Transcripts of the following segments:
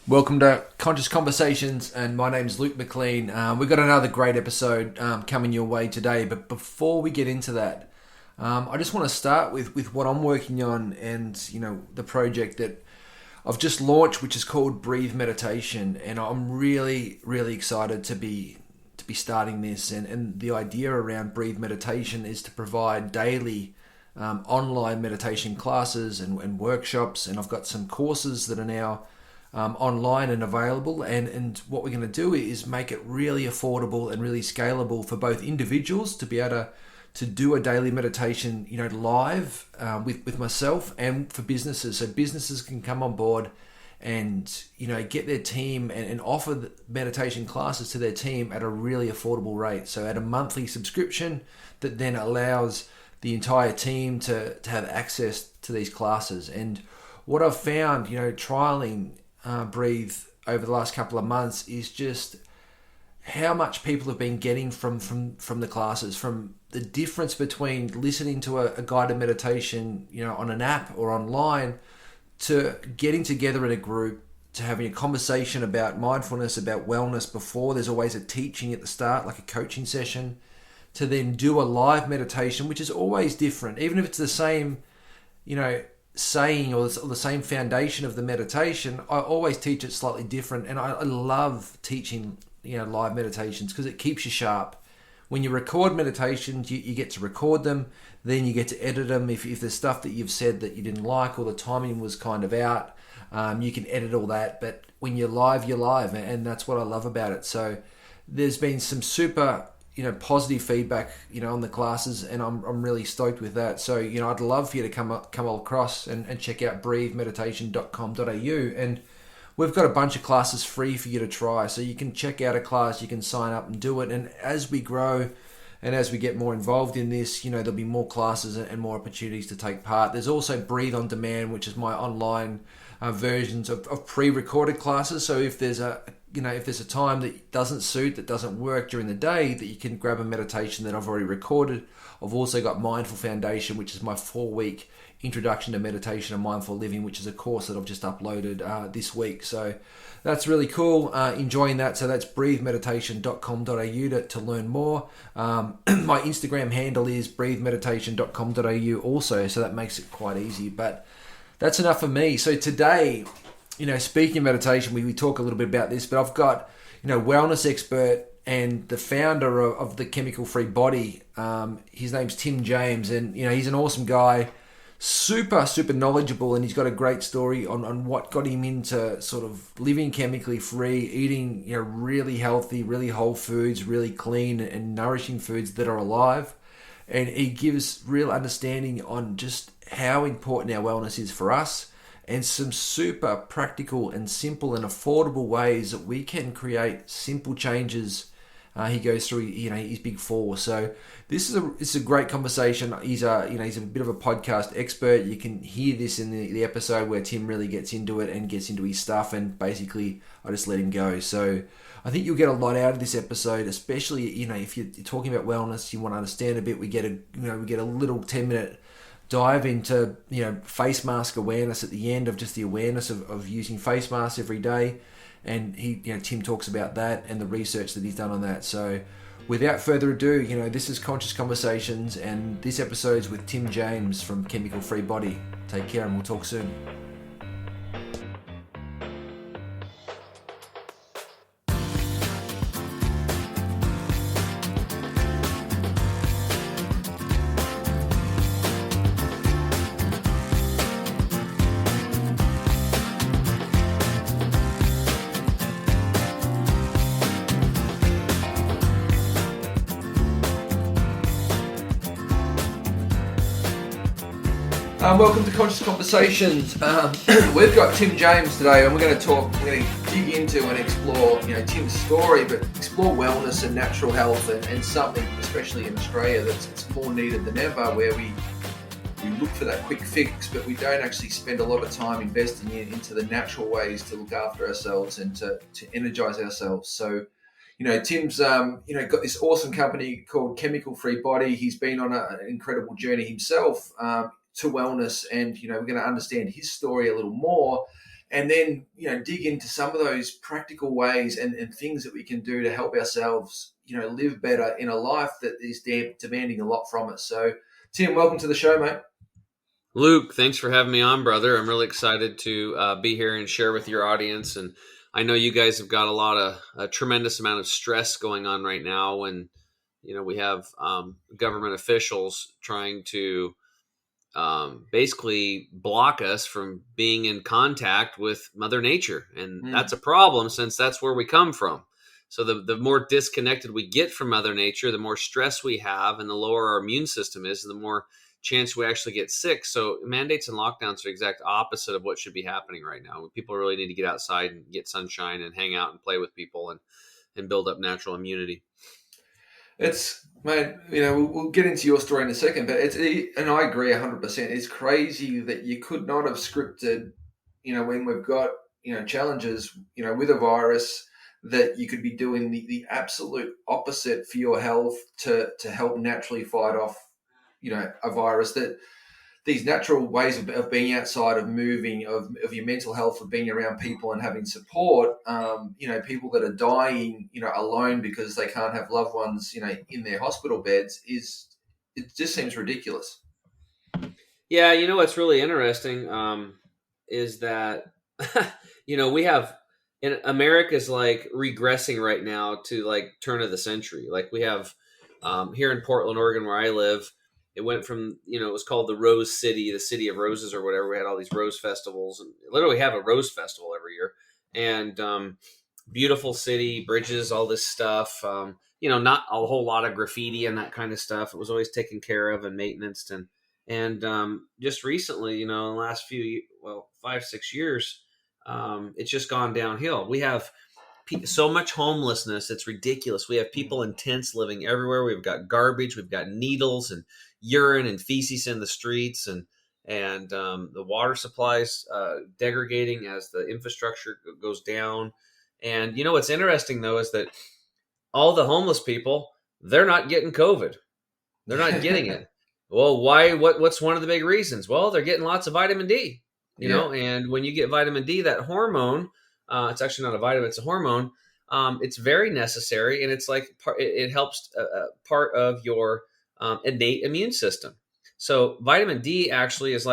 Welcome to Conscious Conversations, and my name's Luke McLean. We've got another great episode coming your way today, but before we get into that, I just want to start with what I'm working on and, the project that I've just launched, which is called Breathe Meditation, and I'm really, really excited to be starting this. And the idea around Breathe Meditation is to provide daily online meditation classes and workshops, and I've got some courses that are now online and available. And what we're going to do is make it really affordable and really scalable for both individuals to be able to do a daily meditation, live with myself, and for businesses. So businesses can come on board and get their team and offer the meditation classes to their team at a really affordable rate. So at a monthly subscription that then allows the entire team to have access to these classes. And what I've found, trialing Breathe over the last couple of months is just how much people have been getting from the classes, from the difference between listening to a guided meditation, on an app or online, to getting together in a group, to having a conversation about mindfulness, about wellness before. There's always a teaching at the start, like a coaching session, to then do a live meditation, which is always different, even if it's the same, saying or the same foundation of the meditation. I always teach it slightly different, and I love teaching live meditations because it keeps you sharp. When you record meditations, you get to record them, then you get to edit them. If there's stuff that you've said that you didn't like or the timing was kind of out, you can edit all that. But when you're live, and that's what I love about it. So there's been some super positive feedback on the classes, and I'm really stoked with that. So I'd love for you to come across and check out breathemeditation.com.au, and we've got a bunch of classes free for you to try. So you can check out a class, you can sign up and do it. And as we grow and as we get more involved in this, there'll be more classes and more opportunities to take part. There's also Breathe on Demand, which is my online versions of pre-recorded classes. So if there's a time that doesn't suit, that doesn't work during the day, that you can grab a meditation that I've already recorded. I've also got Mindful Foundation, which is my 4-week introduction to meditation and mindful living, which is a course that I've just uploaded this week. So that's really cool. Enjoying that. So that's breathemeditation.com.au to learn more. My Instagram handle is breathemeditation.com.au also, so that makes it quite easy. But that's enough for me. So today, speaking of meditation, we talk a little bit about this, but I've got, wellness expert and the founder of the Chemical Free Body. His name's Tim James, and, he's an awesome guy, super, super knowledgeable, and he's got a great story on what got him into sort of living chemically free, eating, really healthy, really whole foods, really clean and nourishing foods that are alive. And he gives real understanding on just how important our wellness is for us, and some super practical and simple and affordable ways that we can create simple changes. He goes through, his big four. So this is a great conversation. He's a bit of a podcast expert. You can hear this in the episode where Tim really gets into it and gets into his stuff, and basically I just let him go. So I think you'll get a lot out of this episode, especially if you're talking about wellness, you want to understand a bit. We get a little 10-minute dive into face mask awareness at the end, of just the awareness of using face masks every day. And Tim talks about that and the research that he's done on that. So without further ado, this is Conscious Conversations, and this episode's with Tim James from Chemical Free Body. Take care, and we'll talk soon. Welcome to Conscious Conversations. We've got Tim James today, and we're going to dig into and explore, Tim's story, but explore wellness and natural health, and something, especially in Australia, that's more needed than ever, where we look for that quick fix, but we don't actually spend a lot of time investing into the natural ways to look after ourselves and to energize ourselves. So, Tim's, got this awesome company called Chemical Free Body. He's been on an incredible journey himself to wellness, and we're going to understand his story a little more, and then dig into some of those practical ways and things that we can do to help ourselves live better in a life that is demanding a lot from us. So Tim, welcome to the show, mate. Luke, thanks for having me on, brother. I'm really excited to be here and share with your audience. And I know you guys have got a tremendous amount of stress going on right now when, we have government officials trying to basically block us from being in contact with Mother Nature. And that's a problem since that's where we come from. So the more disconnected we get from Mother Nature, the more stress we have and the lower our immune system is, the more chance we actually get sick. So mandates and lockdowns are the exact opposite of what should be happening right now. People really need to get outside and get sunshine and hang out and play with people and build up natural immunity. It's, mate, we'll get into your story in a second, but and I agree 100%. It's crazy that you could not have scripted, when we've got, challenges, with a virus, that you could be doing the absolute opposite for your health to help naturally fight off, a virus. That these natural ways of being outside, of moving, of your mental health, of being around people and having support, people that are dying, alone because they can't have loved ones, in their hospital beds, it just seems ridiculous. Yeah, what's really interesting is that, we have, in America's like regressing right now to like turn of the century. Like we have here in Portland, Oregon, where I live, it went from, it was called the Rose City, the City of Roses or whatever. We had all these rose festivals and literally have a rose festival every year. And beautiful city, bridges, all this stuff. Not a whole lot of graffiti and that kind of stuff. It was always taken care of and maintenance. And just recently, in the last 5-6 years, it's just gone downhill. We have so much homelessness. It's ridiculous. We have people in tents living everywhere. We've got garbage. We've got needles and urine and feces in the streets, and the water supplies degrading as the infrastructure goes down. And what's interesting though is that all the homeless people, they're not getting COVID. They're not getting it. Well, why? What's one of the big reasons? Well, they're getting lots of vitamin D. And when you get vitamin D, that hormone, it's actually not a vitamin, it's a hormone. It's very necessary, and it's like it helps part of your innate immune system. So vitamin D actually is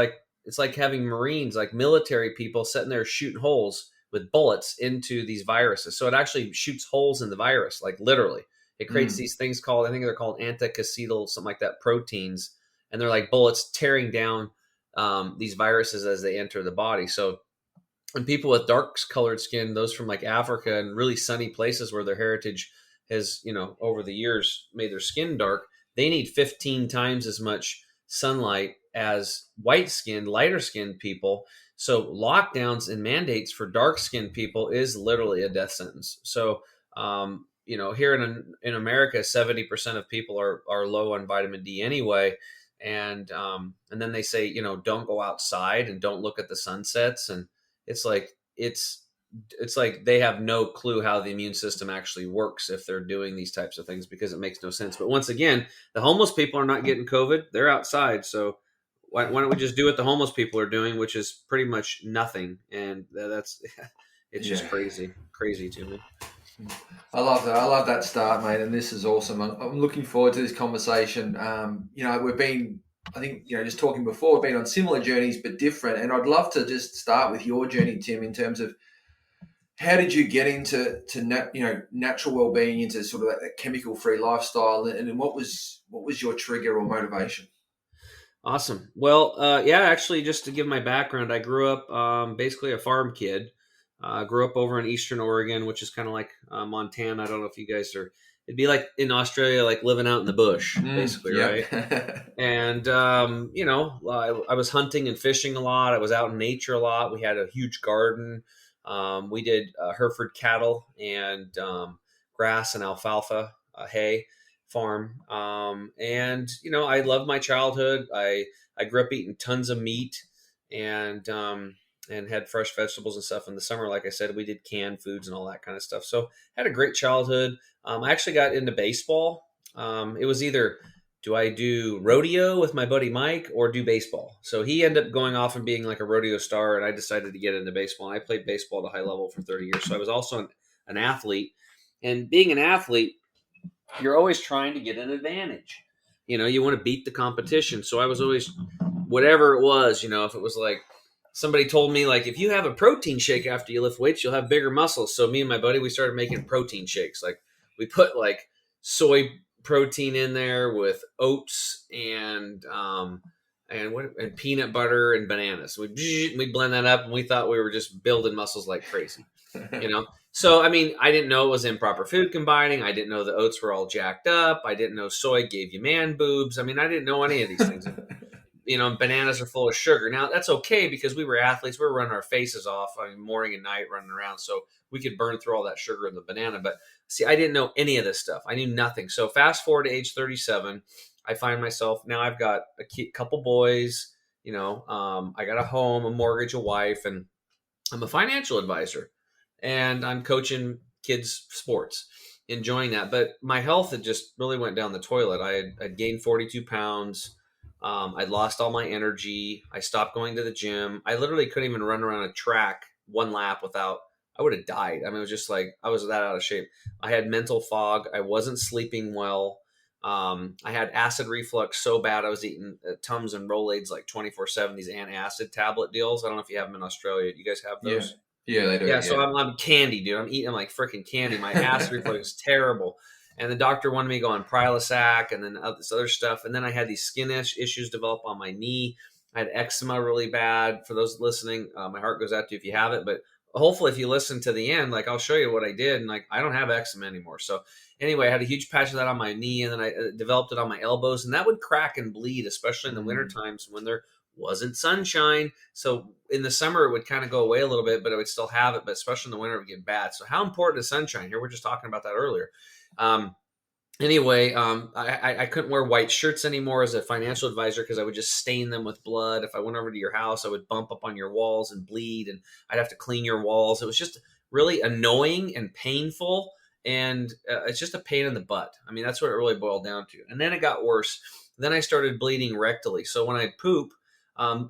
it's like having Marines, like military people, sitting there shooting holes with bullets into these viruses. So it actually shoots holes in the virus, like literally. It creates these things called, I think they're called anticoccetal, something like that, proteins, and they're like bullets tearing down these viruses as they enter the body. So and people with dark colored skin, those from like Africa and really sunny places where their heritage has, over the years made their skin dark, they need 15 times as much sunlight as white skinned, lighter skinned people. So lockdowns and mandates for dark skinned people is literally a death sentence. So, here in America, 70% of people are low on vitamin D anyway. And then they say, don't go outside and don't look at the sunsets. And it's like they have no clue how the immune system actually works if they're doing these types of things, because it makes no sense. But once again, the homeless people are not getting COVID. They're outside. So why don't we just do what the homeless people are doing, which is pretty much nothing? And it's just crazy to me. I love that. I love that start, mate. And this is awesome. I'm looking forward to this conversation. We've been, I think, just talking before, we've been on similar journeys, but different. And I'd love to just start with your journey, Tim, in terms of how did you get into natural well-being, into sort of that chemical-free lifestyle, and what was your trigger or motivation? Awesome. Well, actually, just to give my background, I grew up basically a farm kid. Grew up over in Eastern Oregon, which is kind of like Montana. I don't know if you guys are. It'd be like in Australia, like living out in the bush, basically, right? And I was hunting and fishing a lot. I was out in nature a lot. We had a huge garden. We did Hereford cattle and grass and alfalfa hay farm. I loved my childhood. I grew up eating tons of meat and had fresh vegetables and stuff in the summer. Like I said, we did canned foods and all that kind of stuff. So had a great childhood. I actually got into baseball. It was either do I do rodeo with my buddy Mike or do baseball? So he ended up going off and being like a rodeo star, and I decided to get into baseball. And I played baseball at a high level for 30 years. So I was also an athlete. And being an athlete, you're always trying to get an advantage. You want to beat the competition. So I was always, whatever it was, if it was like somebody told me, like, if you have a protein shake after you lift weights, you'll have bigger muscles. So me and my buddy, we started making protein shakes. Like, we put like soy protein in there with oats and peanut butter and bananas. We blend that up, and we thought we were just building muscles like crazy. So I mean, I didn't know it was improper food combining. I didn't know the oats were all jacked up. I didn't know soy gave you man boobs. I mean, I didn't know any of these things. Bananas are full of sugar. Now that's okay because we were athletes. We were running our faces off, morning and night, running around, so we could burn through all that sugar in the banana. But see, I didn't know any of this stuff. I knew nothing. So fast forward to age 37, I find myself now. I've got a couple boys. I got a home, a mortgage, a wife, and I'm a financial advisor, and I'm coaching kids sports, enjoying that. But my health had just really went down the toilet. I'd gained 42 pounds. I'd lost all my energy. I stopped going to the gym. I literally couldn't even run around a track one lap without, I would have died. I mean, it was just like, I was that out of shape. I had mental fog. I wasn't sleeping well. I had acid reflux so bad. I was eating Tums and Rolaids like 24/7, these antacid tablet deals. I don't know if you have them in Australia. Do you guys have those? Yeah, they do. Yeah, so I'm candy, dude. I'm eating like freaking candy. My acid reflux is terrible. And the doctor wanted me to go on Prilosec and then this other stuff. And then I had these skin issues develop on my knee. I had eczema really bad. For those listening, my heart goes out to you if you have it. But hopefully if you listen to the end, like I'll show you what I did. And like I don't have eczema anymore. So anyway, I had a huge patch of that on my knee. And then I developed it on my elbows. And that would crack and bleed, especially in the winter times when there wasn't sunshine. So in the summer, it would kind of go away a little bit, but I would still have it. But especially in the winter, it would get bad. So how important is sunshine? Here, we're just talking about that earlier. I couldn't wear white shirts anymore as a financial advisor because I would just stain them with blood. If I went over to your house, I would bump up on your walls and bleed, and I'd have to clean your walls. It was just really annoying and painful, and it's just a pain in the butt. I mean, that's what it really boiled down to. And then it got worse. Then I started bleeding rectally. So when I poop,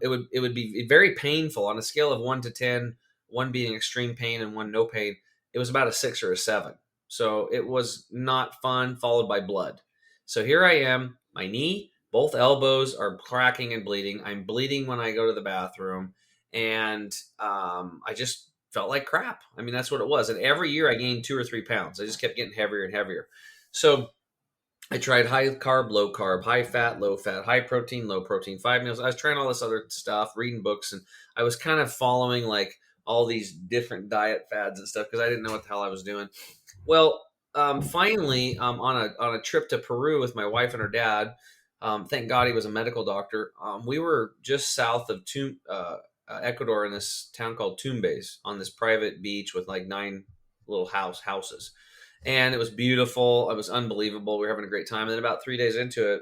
it would be very painful on a scale of 1 to 10, 1 being extreme pain and 1 no pain. It was about a 6 or a 7. So it was not fun, followed by blood. So here I am, my knee, both elbows are cracking and bleeding. I'm bleeding when I go to the bathroom, and I just felt like crap. I mean, that's what it was. And every year I gained 2 or 3 pounds. I just kept getting heavier and heavier. So I tried high carb, low carb, high fat, low fat, high protein, low protein, 5 meals. I was trying all this other stuff, reading books, and I was kind of following like all these different diet fads and stuff because I didn't know what the hell I was doing. Well, finally, on a trip to Peru with my wife and her dad, thank God he was a medical doctor. We were just south of Ecuador in this town called Tumbes on this private beach with like 9 little houses. And it was beautiful. It was unbelievable. We were having a great time. And then about 2 days into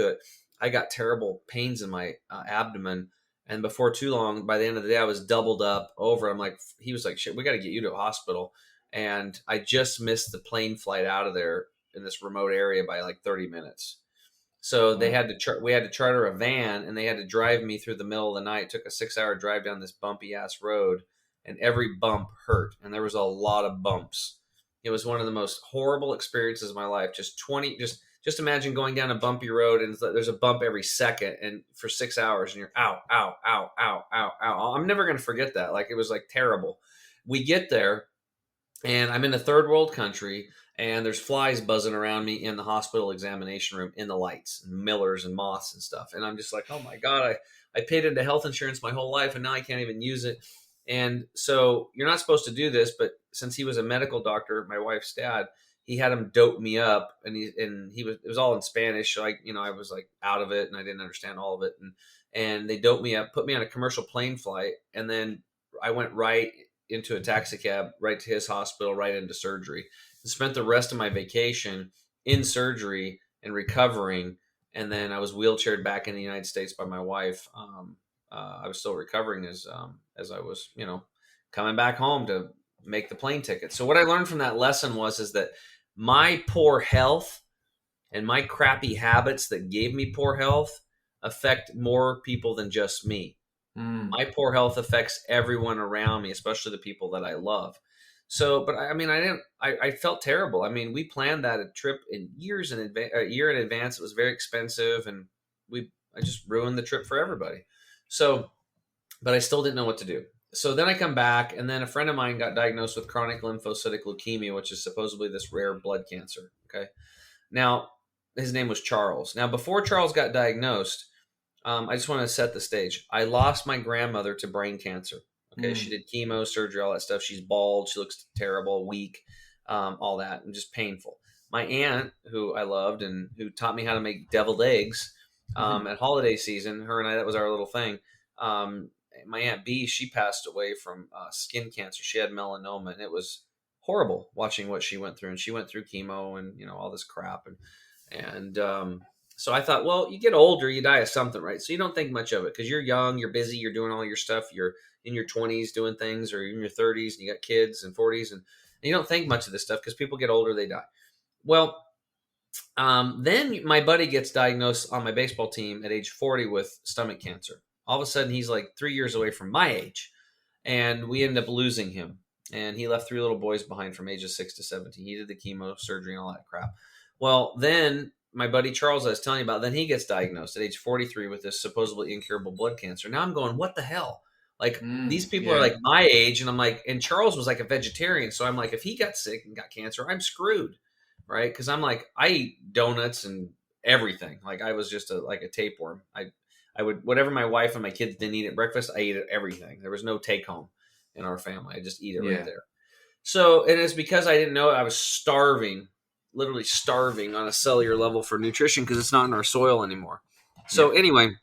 it, I got terrible pains in my abdomen. And before too long, by the end of the day, I was doubled up over. He was like, shit, we got to get you to a hospital. And I just missed the plane flight out of there in this remote area by like 30 minutes. So we had to charter a van, and they had to drive me through the middle of the night. It took a 6-hour drive down this bumpy ass road, and every bump hurt. And there was a lot of bumps. It was one of the most horrible experiences of my life. Just imagine going down a bumpy road, and there's a bump every second, and for 6 hours, and you're ow, ow, ow, ow, ow, ow. I'm never going to forget that. Like, it was like terrible. We get there, and I'm in a third world country, and there's flies buzzing around me in the hospital examination room in the lights, and millers and moths and stuff. And I'm just like, oh my God, I paid into health insurance my whole life, and now I can't even use it. And so you're not supposed to do this, but since he was a medical doctor, my wife's dad, he had him dope me up, and it was all in Spanish. So I was like out of it, and I didn't understand all of it. And they doped me up, put me on a commercial plane flight. And then I went right into a taxi cab, right to his hospital, right into surgery, and spent the rest of my vacation in surgery and recovering. And then I was wheelchaired back in the United States by my wife. I was still recovering as I was, coming back home to make the plane ticket. So what I learned from that lesson is that my poor health And my crappy habits that gave me poor health affect more people than just me. Mm. My poor health affects everyone around me, especially the people that I love. So, but I mean, I didn't. I felt terrible. I mean, we planned that trip in years in advance, a year in advance. It was very expensive, and I just ruined the trip for everybody. So, but I still didn't know what to do. So then I come back, and then a friend of mine got diagnosed with chronic lymphocytic leukemia, which is supposedly this rare blood cancer. Okay, now his name was Charles. Now, before Charles got diagnosed, I just want to set the stage. I lost my grandmother to brain cancer. Okay, she Mm. did chemo, surgery, all that stuff. She's bald. She looks terrible, weak, all that, and just painful. My aunt, who I loved and who taught me how to make deviled eggs at holiday season, her and I, that was our little thing. Um, my aunt B, she passed away from skin cancer. She had melanoma, and it was horrible watching what she went through. And she went through chemo and all this crap, and so I thought, well, you get older, you die of something, right? So you don't think much of it because you're young, you're busy, you're doing all your stuff, you're in your 20s doing things, or in your 30s, and you got kids and 40s, and you don't think much of this stuff because people get older, they die. Well, then my buddy gets diagnosed on my baseball team at age 40 with stomach cancer. All of a sudden, he's like 3 years away from my age, and we end up losing him. And he left 3 little boys behind from ages 6 to 17. He did the chemo, surgery, and all that crap. Well, then my buddy Charles, I was telling you about, then he gets diagnosed at age 43 with this supposedly incurable blood cancer. Now I'm going, what the hell? Like, these people are Yeah. like my age, and I'm like, and Charles was like a vegetarian, so I'm like, if he got sick and got cancer, I'm screwed, right? Because I'm like, I eat donuts and everything. Like, I was just like a tapeworm. I would, whatever my wife and my kids didn't eat at breakfast, I ate everything. There was no take home in our family. I just eat it right Yeah. there. So, and it's because I didn't know I was starving, literally starving on a cellular level for nutrition because it's not in our soil anymore. So, Yeah. anyway,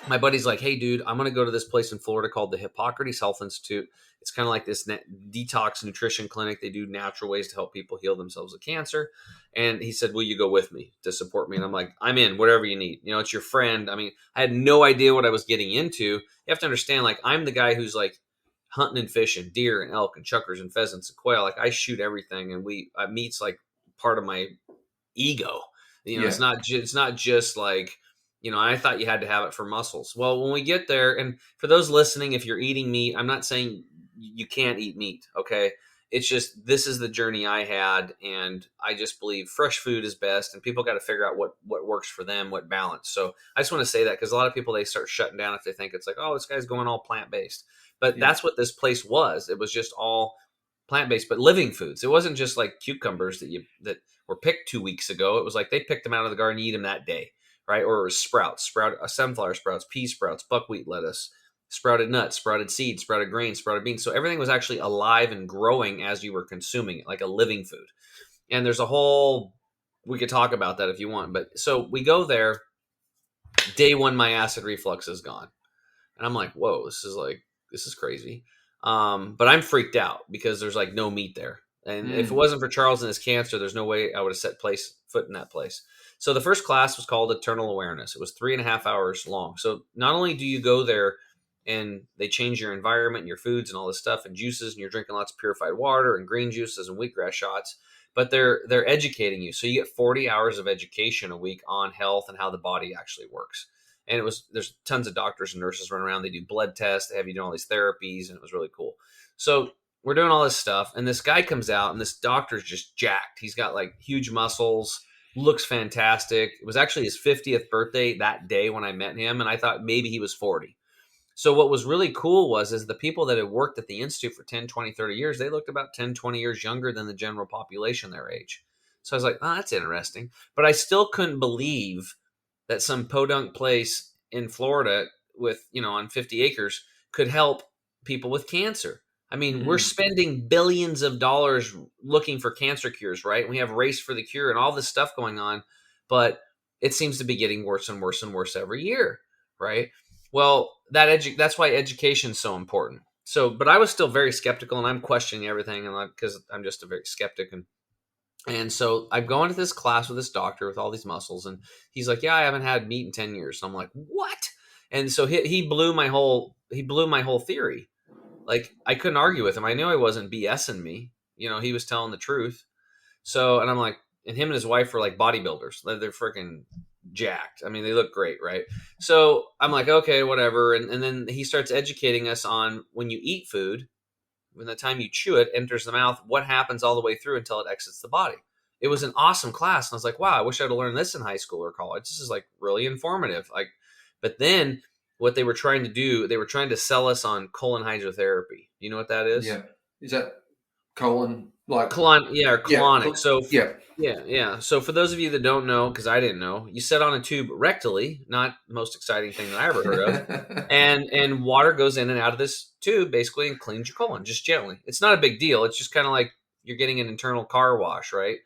my buddy's like, hey, dude, I'm going to go to this place in Florida called the Hippocrates Health Institute. It's kind of like this detox nutrition clinic. They do natural ways to help people heal themselves of cancer. And he said, will you go with me to support me? And I'm like, I'm in, whatever you need. It's your friend. I mean, I had no idea what I was getting into. You have to understand, like, I'm the guy who's like hunting and fishing, deer and elk and chuckers and pheasants and quail. Like, I shoot everything. And meat's like part of my ego. Yeah. It's not just like, I thought you had to have it for muscles. Well, when we get there, and for those listening, if you're eating meat, I'm not saying you can't eat meat, okay? It's just, this is the journey I had, and I just believe fresh food is best, and people got to figure out what works for them, what balance. So I just want to say that because a lot of people, they start shutting down if they think it's like, oh, this guy's going all plant-based. But Yeah. that's what this place was. It was just all plant-based, but living foods. It wasn't just like cucumbers that were picked 2 weeks ago. It was like they picked them out of the garden and eat them that day, right? Or it was sunflower sprouts, pea sprouts, buckwheat lettuce, sprouted nuts, sprouted seeds, sprouted grains, sprouted beans. So everything was actually alive and growing as you were consuming it, like a living food. And there's we could talk about that if you want. But so we go there, day one, my acid reflux is gone. And I'm like, whoa, this is crazy. But I'm freaked out because there's like no meat there. And if it wasn't for Charles and his cancer, there's no way I would have set foot in that place. So the first class was called Eternal Awareness. It was 3.5 hours long. So not only do you go there and they change your environment and your foods and all this stuff and juices, and you're drinking lots of purified water and green juices and wheatgrass shots, but they're educating you. So you get 40 hours of education a week on health and how the body actually works. And there's tons of doctors and nurses running around. They do blood tests. They have you doing all these therapies, and it was really cool. So we're doing all this stuff, and this guy comes out, and this doctor's just jacked. He's got like huge muscles, looks fantastic. It was actually his 50th birthday that day when I met him, and I thought maybe he was 40. So what was really cool is the people that had worked at the Institute for 10, 20, 30 years, they looked about 10, 20 years younger than the general population their age. So I was like, oh, that's interesting. But I still couldn't believe that some podunk place in Florida with, on 50 acres could help people with cancer. I mean, we're spending billions of dollars looking for cancer cures, right? We have Race for the Cure and all this stuff going on, but it seems to be getting worse and worse and worse every year, right? Well, that's why education is so important. So, but I was still very skeptical, and I'm questioning everything, and because I'm just a very skeptic, and so I'm going to this class with this doctor with all these muscles, and he's like, "Yeah, I haven't had meat in 10 years." So I'm like, "What?" And so he blew my whole theory. Like, I couldn't argue with him. I knew I wasn't BSing me. He was telling the truth. So, and I'm like, and him and his wife were like bodybuilders. They're freaking jacked. I mean, they look great, right? So I'm like, okay, whatever. And then he starts educating us on when you eat food, when the time you chew it enters the mouth, what happens all the way through until it exits the body. It was an awesome class. And I was like, wow, I wish I'd have learned this in high school or college. This is like really informative. Like, but then what they were trying to do, they were trying to sell us on colon hydrotherapy. You know what that is? Yeah. Is that colon like colon? Yeah, or colonic. Yeah. So yeah. Yeah. So for those of you that don't know, because I didn't know, you set on a tube rectally, not the most exciting thing that I ever heard of, and water goes in and out of this tube basically and cleans your colon just gently. It's not a big deal. It's just kind of like you're getting an internal car wash, right?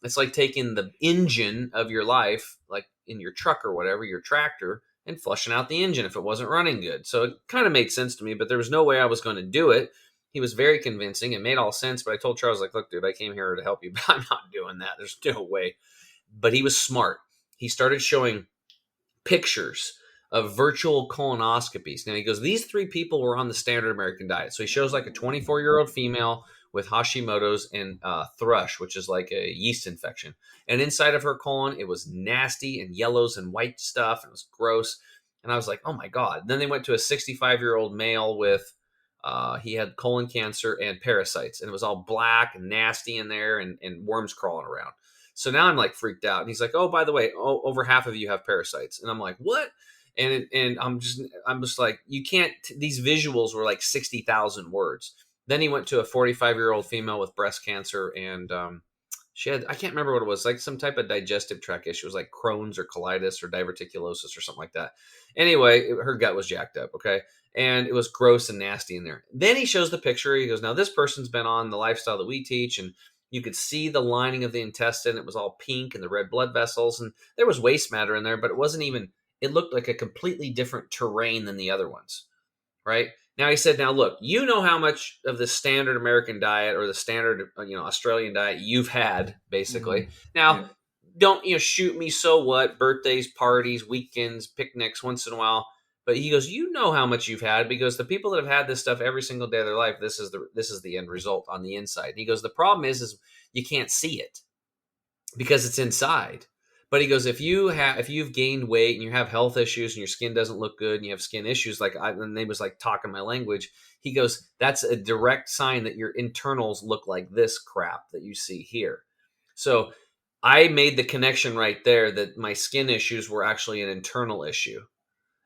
It's like taking the engine of your life, like in your truck or whatever, your tractor, and flushing out the engine if it wasn't running good. So it kind of made sense to me, but there was no way I was going to do it. He was very convincing. It made all sense, but I told Charles, like, look, dude, I came here to help you, but I'm not doing that. There's no way. But he was smart. He started showing pictures of virtual colonoscopies. Now he goes, these 3 people were on the standard American diet. So he shows like a 24-year-old female with Hashimoto's and thrush, which is like a yeast infection. And inside of her colon, it was nasty and yellows and white stuff. And it was gross. And I was like, oh my God. Then they went to a 65-year-old male with, he had colon cancer and parasites. And it was all black and nasty in there and worms crawling around. So now I'm like freaked out. And he's like, oh, by the way, over half of you have parasites. And I'm like, what? And I'm just like, you can't, these visuals were like 60,000 words. Then he went to a 45-year-old female with breast cancer, and she had, I can't remember what it was, like some type of digestive tract issue. It was like Crohn's or colitis or diverticulosis or something like that. Anyway, her gut was jacked up, okay? And it was gross and nasty in there. Then he shows the picture. He goes, now this person's been on the lifestyle that we teach, and you could see the lining of the intestine. It was all pink and the red blood vessels, and there was waste matter in there, but it wasn't even, it looked like a completely different terrain than the other ones, right? Now he said, now look, you know how much of the standard American diet or the standard, Australian diet you've had, basically. Mm-hmm. Now, don't, shoot me, so what, birthdays, parties, weekends, picnics, once in a while. But he goes, you know how much you've had, because the people that have had this stuff every single day of their life, this is the end result on the inside. And he goes, the problem is you can't see it because it's inside. But he goes, if you've gained weight and you have health issues and your skin doesn't look good and you have skin issues, and they was like talking my language, he goes, that's a direct sign that your internals look like this crap that you see here. So I made the connection right there that my skin issues were actually an internal issue.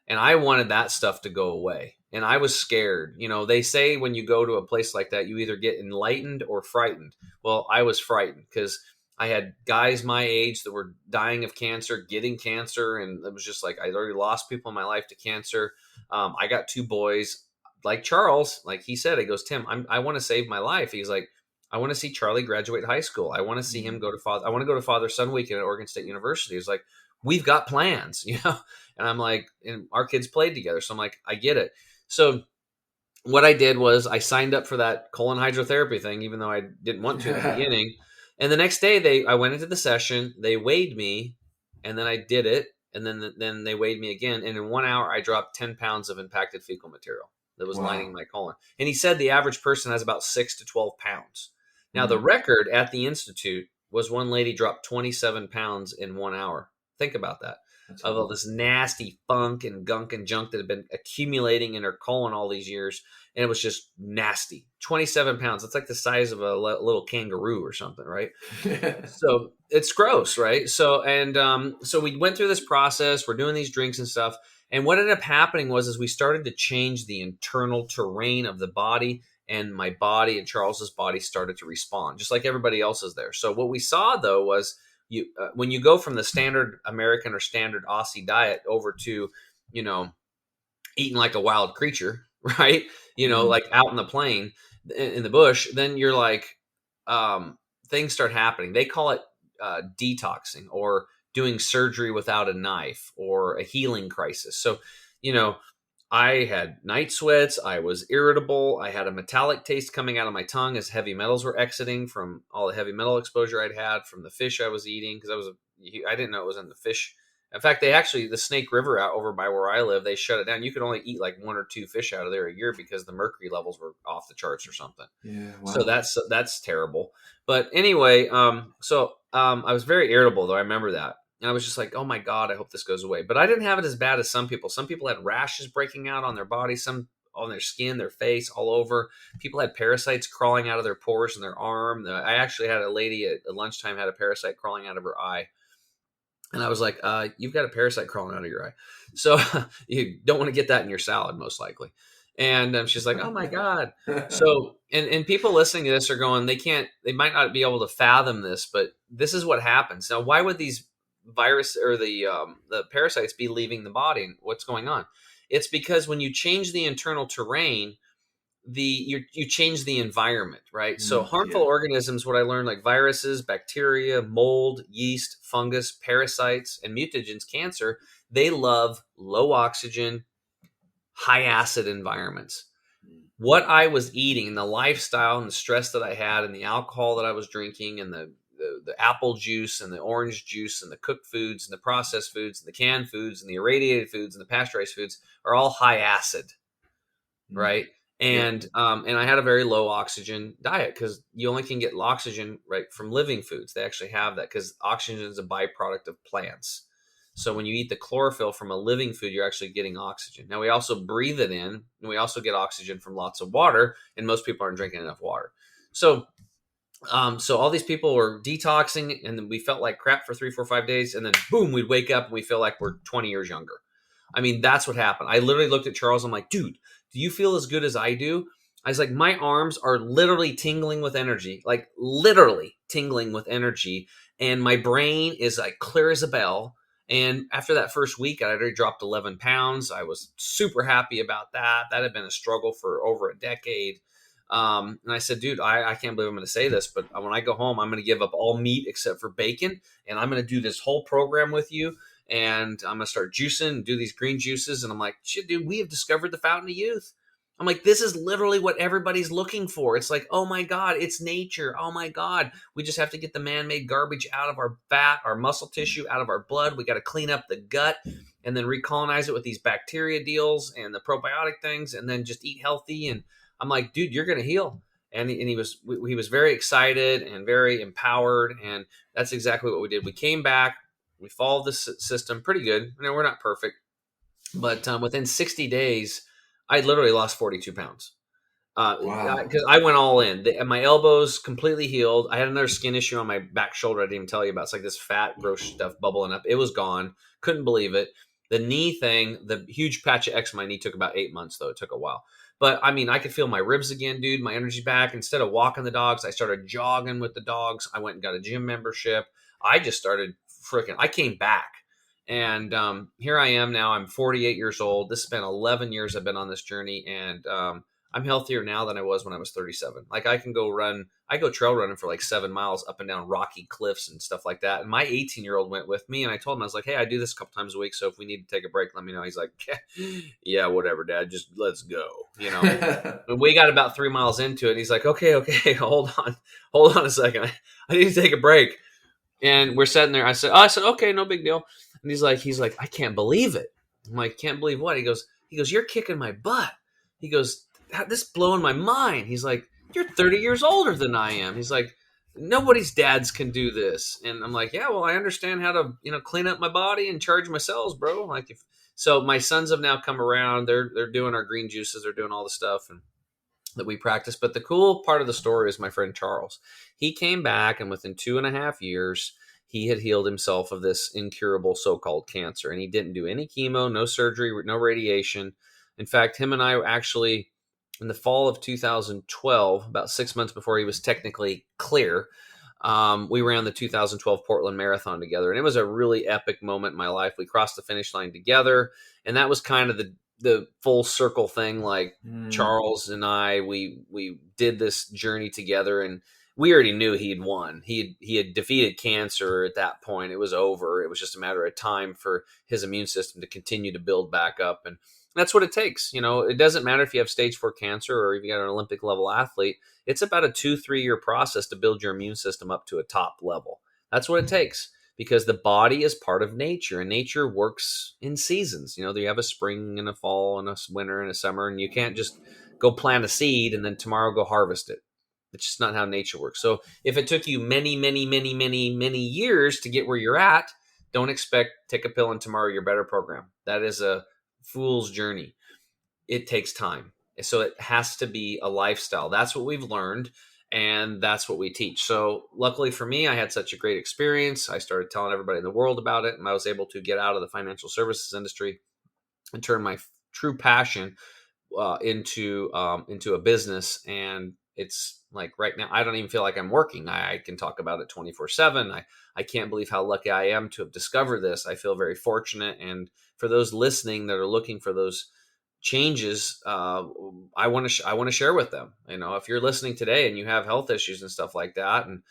And I wanted that stuff to go away. And I was scared. They say when you go to a place like that, you either get enlightened or frightened. Well, I was frightened because I had guys my age that were dying of cancer, getting cancer. And it was just like, I'd already lost people in my life to cancer. I got 2 boys like Charles, like he said, he goes, Tim, I want to save my life. He's like, I want to see Charlie graduate high school. I want to see him go to I want to go to Father-Son Weekend at Oregon State University. He's like, we've got plans, And I'm like, and our kids played together. So I'm like, I get it. So what I did was I signed up for that colon hydrotherapy thing, even though I didn't want to at the beginning. And the next day I went into the session, they weighed me, and then I did it. And then they weighed me again. And in 1 hour, I dropped 10 pounds of impacted fecal material that was lining my colon. And he said the average person has about 6 to 12 pounds. Now, the record at the Institute was one lady dropped 27 pounds in 1 hour. Think about that. That's of all this nasty funk and gunk and junk that had been accumulating in her colon all these years. And it was just nasty. 27 pounds. It's like the size of a little kangaroo or something, right? So it's gross, right? So we went through this process. We're doing these drinks and stuff. And what ended up happening was we started to change the internal terrain of the body, and my body and Charles's body started to respond, just like everybody else's there. So what we saw, though, was when you go from the standard American or standard Aussie diet over to, eating like a wild creature, right? Like out in the plain, in the bush, then you're like, things start happening. They call it detoxing, or doing surgery without a knife, or a healing crisis. So, I had night sweats. I was irritable. I had a metallic taste coming out of my tongue as heavy metals were exiting from all the heavy metal exposure I'd had from the fish I was eating, because I didn't know it was in the fish In fact, the Snake River out over by where I live, they shut it down. You could only eat like 1 or 2 fish out of there a year because the mercury levels were off the charts or something. Yeah, wow. So that's terrible. But anyway, I was very irritable though. I remember that. And I was just like, oh my God, I hope this goes away. But I didn't have it as bad as some people. Some people had rashes breaking out on their body, some on their skin, their face, all over. People had parasites crawling out of their pores in their arm. I actually had a lady at lunchtime had a parasite crawling out of her eye. And I was like, you've got a parasite crawling out of your eye. So you don't want to get that in your salad, most likely. And she's like, oh my God. So, and people listening to this are going, they might not be able to fathom this, but this is what happens. Now, why would these virus or the parasites be leaving the body? And what's going on? It's because when you change the internal terrain, you change the environment, right? So harmful organisms, what I learned, like viruses, bacteria, mold, yeast, fungus, parasites, and mutagens, cancer, they love low oxygen, high acid environments. What I was eating and the lifestyle and the stress that I had and the alcohol that I was drinking and the apple juice and the orange juice and the cooked foods and the processed foods and the canned foods and the irradiated foods and the pasteurized foods are all high acid, right? And I had a very low oxygen diet because you only can get oxygen right from living foods. They actually have that because oxygen is a byproduct of plants. So when you eat the chlorophyll from a living food, you're actually getting oxygen. Now we also breathe it in, and we also get oxygen from lots of water, and most people aren't drinking enough water. So all these people were detoxing, and then we felt like crap for 3, 4, 5 days, and then boom, we'd wake up and we feel like we're 20 years younger. I mean, that's what happened. I literally looked at Charles. I'm like, dude, do you feel as good as I do? I was like, my arms are literally tingling with energy, like literally tingling with energy, and my brain is like clear as a bell. And after that first week, I already dropped 11 pounds. I was super happy about that. That had been a struggle for over a decade. And I said, dude, I can't believe I'm going to say this, but when I go home, I'm going to give up all meat except for bacon. And I'm going to do this whole program with you. And I'm going to start juicing and do these green juices. And I'm like, shit, dude, we have discovered the fountain of youth. I'm like, this is literally what everybody's looking for. It's like, oh my God, it's nature. Oh my God. We just have to get the man-made garbage out of our fat, our muscle tissue, out of our blood. We got to clean up the gut and then recolonize it with these bacteria deals and the probiotic things and then just eat healthy. And I'm like, dude, you're going to heal. And he was very excited and very empowered. And that's exactly what we did. We came back. We followed the system pretty good. I mean, we're not perfect. But within 60 days, I literally lost 42 pounds. Wow. Because I went all in. My elbows completely healed. I had another skin issue on my back shoulder I didn't even tell you about. It's like this fat, gross stuff bubbling up. It was gone. Couldn't believe it. The knee thing, the huge patch of X on my knee took about 8 months, though. It took a while. But, I mean, I could feel my ribs again, dude. My energy back. Instead of walking the dogs, I started jogging with the dogs. I went and got a gym membership. I just started I came back. And here I am now. I'm 48 years old. This has been 11 years I've been on this journey. And I'm healthier now than I was when I was 37. Like I go trail running for like 7 miles up and down rocky cliffs and stuff like that. And my 18-year-old went with me and I told him, I was like, hey, I do this a couple times a week. So if we need to take a break, let me know. He's like, yeah, whatever, Dad, just let's go. You know, and we got about 3 miles into it. And he's like, okay, hold on a second. I need to take a break. And we're sitting there. I said, okay, no big deal. And he's like, I can't believe it. I'm like, can't believe what? He goes, you're kicking my butt. He goes, this is blowing my mind. He's like, you're 30 years older than I am. He's like, nobody's dads can do this. And I'm like, yeah, well, I understand how to, clean up my body and charge my cells, bro. Like so my sons have now come around. They're doing our green juices. They're doing all the stuff and that we practice. But the cool part of the story is my friend Charles. He came back and within 2.5 years, he had healed himself of this incurable so-called cancer. And he didn't do any chemo, no surgery, no radiation. In fact, him and I actually, in the fall of 2012, about 6 months before he was technically clear, we ran the 2012 Portland Marathon together. And it was a really epic moment in my life. We crossed the finish line together. And that was kind of the full circle thing. Like Charles and I, we did this journey together and we already knew he had won. He had defeated cancer at that point. It was over. It was just a matter of time for his immune system to continue to build back up. And that's what it takes. It doesn't matter if you have stage 4 cancer or if you got an Olympic level athlete. It's about a 2-3 year process to build your immune system up to a top level. That's what it takes. because the body is part of nature, and nature works in seasons. You know, you have a spring and a fall and a winter and a summer, and you can't just go plant a seed and then tomorrow go harvest it. It's just not how nature works. So if it took you many, many, many, many, many years to get where you're at, don't expect take a pill and tomorrow you're better program. That is a fool's journey. It takes time. So it has to be a lifestyle. That's what we've learned, and that's what we teach. So luckily for me, I had such a great experience. I started telling everybody in the world about it, and I was able to get out of the financial services industry and turn my true passion into a business. And it's like right now, I don't even feel like I'm working. I can talk about it 24/7. I can't believe how lucky I am to have discovered this. I feel very fortunate. And for those listening that are looking for those changes, I want to share with them. You know, if you're listening today and you have health issues and stuff like that, and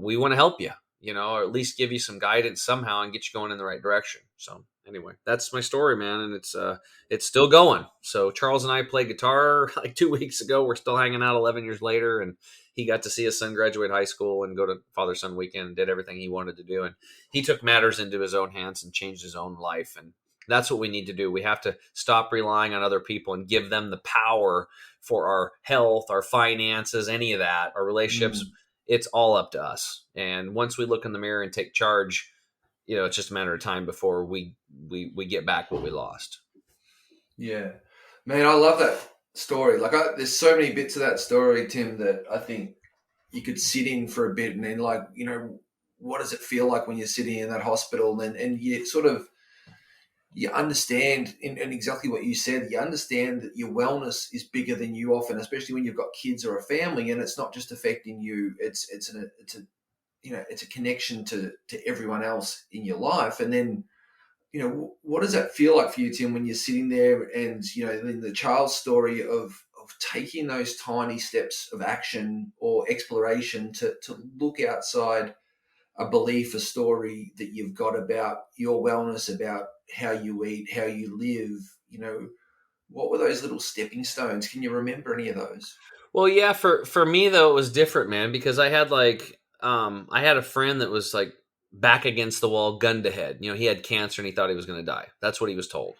we want to help you, you know, or at least give you some guidance somehow and get you going in the right direction. So anyway, that's my story, man, and it's still going. So Charles and I played guitar like 2 weeks ago. We're still hanging out 11 years later, and he got to see his son graduate high school and go to father-son weekend and did everything he wanted to do. And he took matters into his own hands and changed his own life. And that's what we need to do. We have to stop relying on other people and give them the power for our health, our finances, any of that, our relationships. It's all up to us. And once we look in the mirror and take charge, you know, it's just a matter of time before we get back what we lost. Yeah, man, I love that story. Like, there's so many bits of that story, Tim, that I think you could sit in for a bit, and then, like, you know, what does it feel like when you're sitting in that hospital, and you sort of, you understand, and exactly what you said, you understand that your wellness is bigger than you often, especially when you've got kids or a family, and it's not just affecting you. It's a you know, it's a connection to everyone else in your life. And then, you know, what does that feel like for you, Tim, when you're sitting there and, you know, in the child's story of taking those tiny steps of action or exploration to look outside a belief, a story that you've got about your wellness, about how you eat, how you live, you know, what were those little stepping stones? Can you remember any of those? Well, yeah, for me though, it was different, man, because I had I had a friend that was like back against the wall, gun to head. You know, he had cancer and he thought he was going to die. That's what he was told.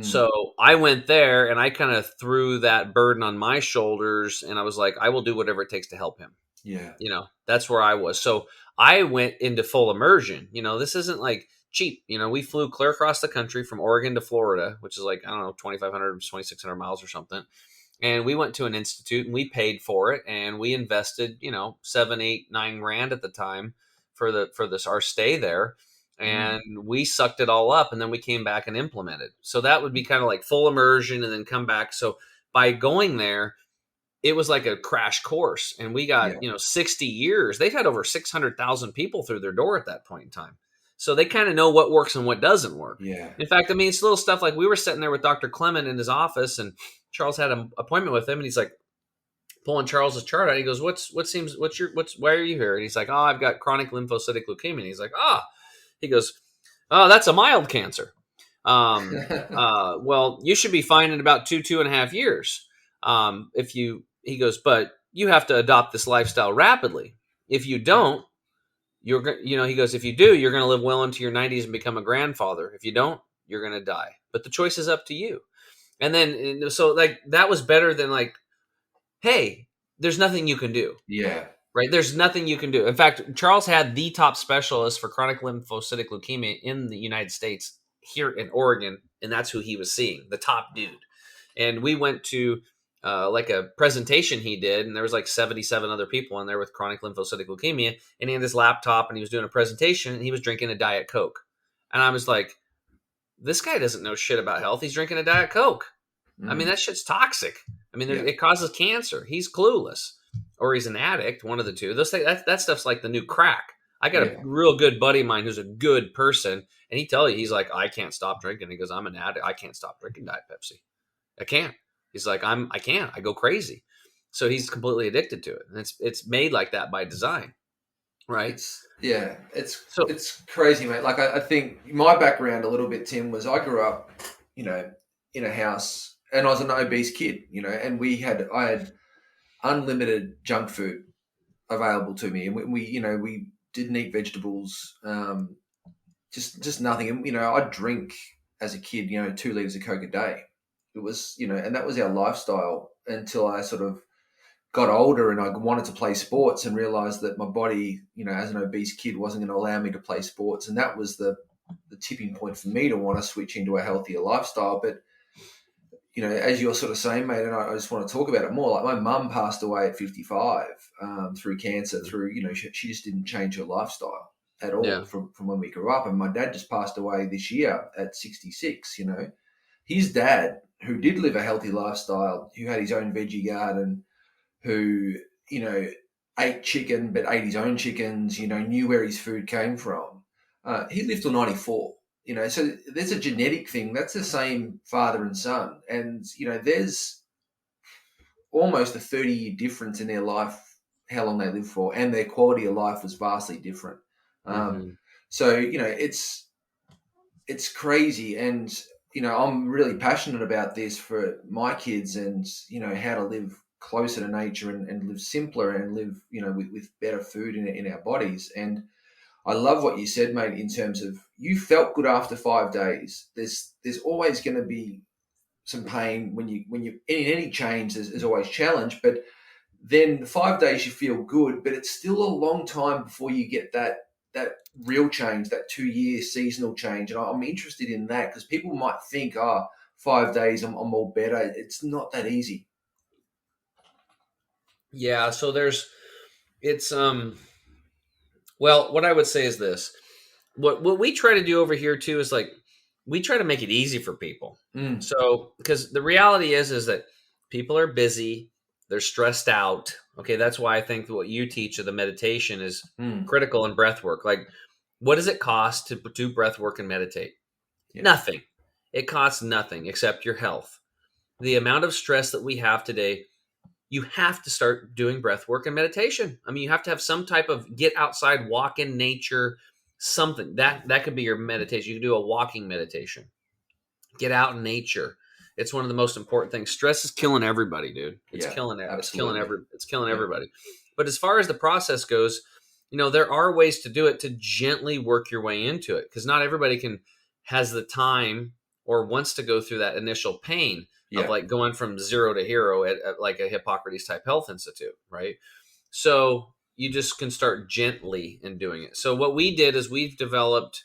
So I went there and I kind of threw that burden on my shoulders, and I was like, I will do whatever it takes to help him. Yeah. You know, that's where I was. So I went into full immersion. You know, this isn't like cheap. You know, we flew clear across the country from Oregon to Florida, which is like, I don't know, 2,500, 2,600 miles or something. And we went to an institute and we paid for it, and we invested, you know, 7, 8, 9 grand at the time for our stay there. And we sucked it all up, and then we came back and implemented. So that would be kind of like full immersion and then come back. So by going there, it was like a crash course, and we got, you know, 60 years. They've had over 600,000 people through their door at that point in time. So they kind of know what works and what doesn't work. Yeah. In fact, I mean, it's little stuff like we were sitting there with Dr. Clement in his office, and Charles had an appointment with him, and he's like pulling Charles's chart out. He goes, why are you here? And he's like, oh, I've got chronic lymphocytic leukemia. And he's like, he goes, oh, that's a mild cancer. Well, you should be fine in about 2.5 years. He goes, but you have to adopt this lifestyle rapidly. If you don't, he goes, if you do, you're going to live well into your 90s and become a grandfather. If you don't, you're going to die. But the choice is up to you. And then, so like, that was better than like, hey, there's nothing you can do. Yeah. Right? There's nothing you can do. In fact, Charles had the top specialist for chronic lymphocytic leukemia in the United States here in Oregon, and that's who he was seeing, the top dude. And we went to like a presentation he did, and there was like 77 other people in there with chronic lymphocytic leukemia, and he had this laptop, and he was doing a presentation, and he was drinking a Diet Coke. And I was like, this guy doesn't know shit about health. He's drinking a Diet Coke. I mean, that shit's toxic. I mean, it causes cancer. He's clueless. Or he's an addict, one of the two. Those things, that stuff's like the new crack. I got a real good buddy of mine who's a good person, and he tell you, he's like, I can't stop drinking. He goes, I'm an addict. I can't stop drinking Diet Pepsi. I can't. He's like, I can't. I go crazy. So he's completely addicted to it, and it's made like that by design, right? It's crazy, mate. Like I think my background a little bit, Tim, was I grew up, you know, in a house, and I was an obese kid, you know, and I had unlimited junk food available to me, and we didn't eat vegetables, just nothing. And I'd drink as a kid, 2 liters of Coke a day. It was, and that was our lifestyle until I sort of got older and I wanted to play sports and realized that my body, as an obese kid, wasn't going to allow me to play sports. And that was the tipping point for me to want to switch into a healthier lifestyle. But, as you're sort of saying, mate, and I just want to talk about it more, like my mum passed away at 55 through cancer, she just didn't change her lifestyle at all from when we grew up. And my dad just passed away this year at 66, His dad, who did live a healthy lifestyle, who had his own veggie garden, who, ate chicken, but ate his own chickens, knew where his food came from. He lived till 94, so there's a genetic thing. That's the same father and son. And, there's almost a 30-year difference in their life, how long they live for, and their quality of life was vastly different. So, it's crazy. And, I'm really passionate about this for my kids and, how to live closer to nature and live simpler and live, with better food in our bodies. And I love what you said, mate, in terms of you felt good after 5 days. There's always going to be some pain when you in any change. There's always challenge, but then the 5 days you feel good, but it's still a long time before you get that real change, that 2-year seasonal change. And I'm interested in that because people might think, 5 days, I'm all better. It's not that easy. Yeah. So well, what I would say is this. What we try to do over here too is like we try to make it easy for people. So because the reality is that people are busy, they're stressed out. Okay, that's why I think what you teach of the meditation is critical in breath work. Like, what does it cost to do breath work and meditate? Yeah. Nothing. It costs nothing except your health. The amount of stress that we have today, you have to start doing breath work and meditation. I mean, you have to have some type of get outside, walk in nature, something. That could be your meditation. You can do a walking meditation. Get out in nature. It's one of the most important things. Stress is killing everybody, dude. It's killing everybody. But as far as the process goes, there are ways to do it to gently work your way into it, because not everybody has the time or wants to go through that initial pain of like going from zero to hero at like a Hippocrates type health institute, right? So you just can start gently in doing it. So what we did is we've developed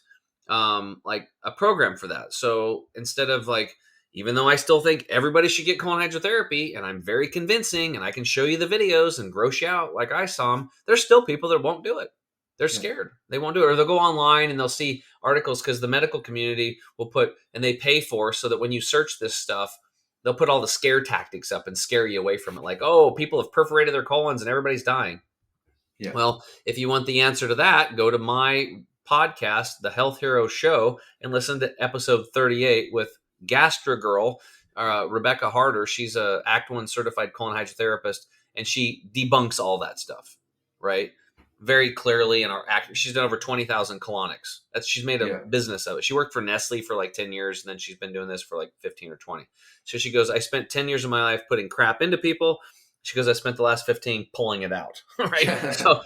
like a program for that. So instead of like, even though I still think everybody should get colon hydrotherapy, and I'm very convincing, and I can show you the videos and gross you out like I saw them, there's still people that won't do it. They're scared. They won't do it. Or they'll go online and they'll see articles because the medical community will put, and they pay for, so that when you search this stuff, they'll put all the scare tactics up and scare you away from it. Like, oh, people have perforated their colons and everybody's dying. Yeah. Well, if you want the answer to that, go to my podcast, The Health Hero Show, and listen to episode 38 with Gastro Girl, Rebecca Harder. She's a Act 1 certified colon hydrotherapist, and she debunks all that stuff, right? Very clearly in our act. She's done over 20,000 colonics. She's made a business of it. She worked for Nestle for like 10 years, and then she's been doing this for like 15 or 20. So she goes, I spent 10 years of my life putting crap into people. She goes, I spent the last 15 pulling it out. Right. So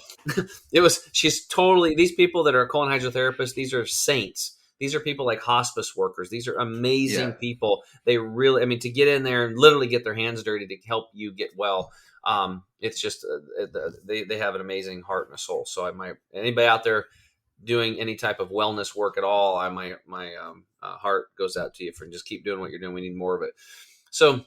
these people that are colon hydrotherapists, these are saints. These are people like hospice workers. These are amazing people. They really, to get in there and literally get their hands dirty to help you get well. It's just, they have an amazing heart and a soul. So anybody out there doing any type of wellness work at all, my heart goes out to you for just keep doing what you're doing. We need more of it. So,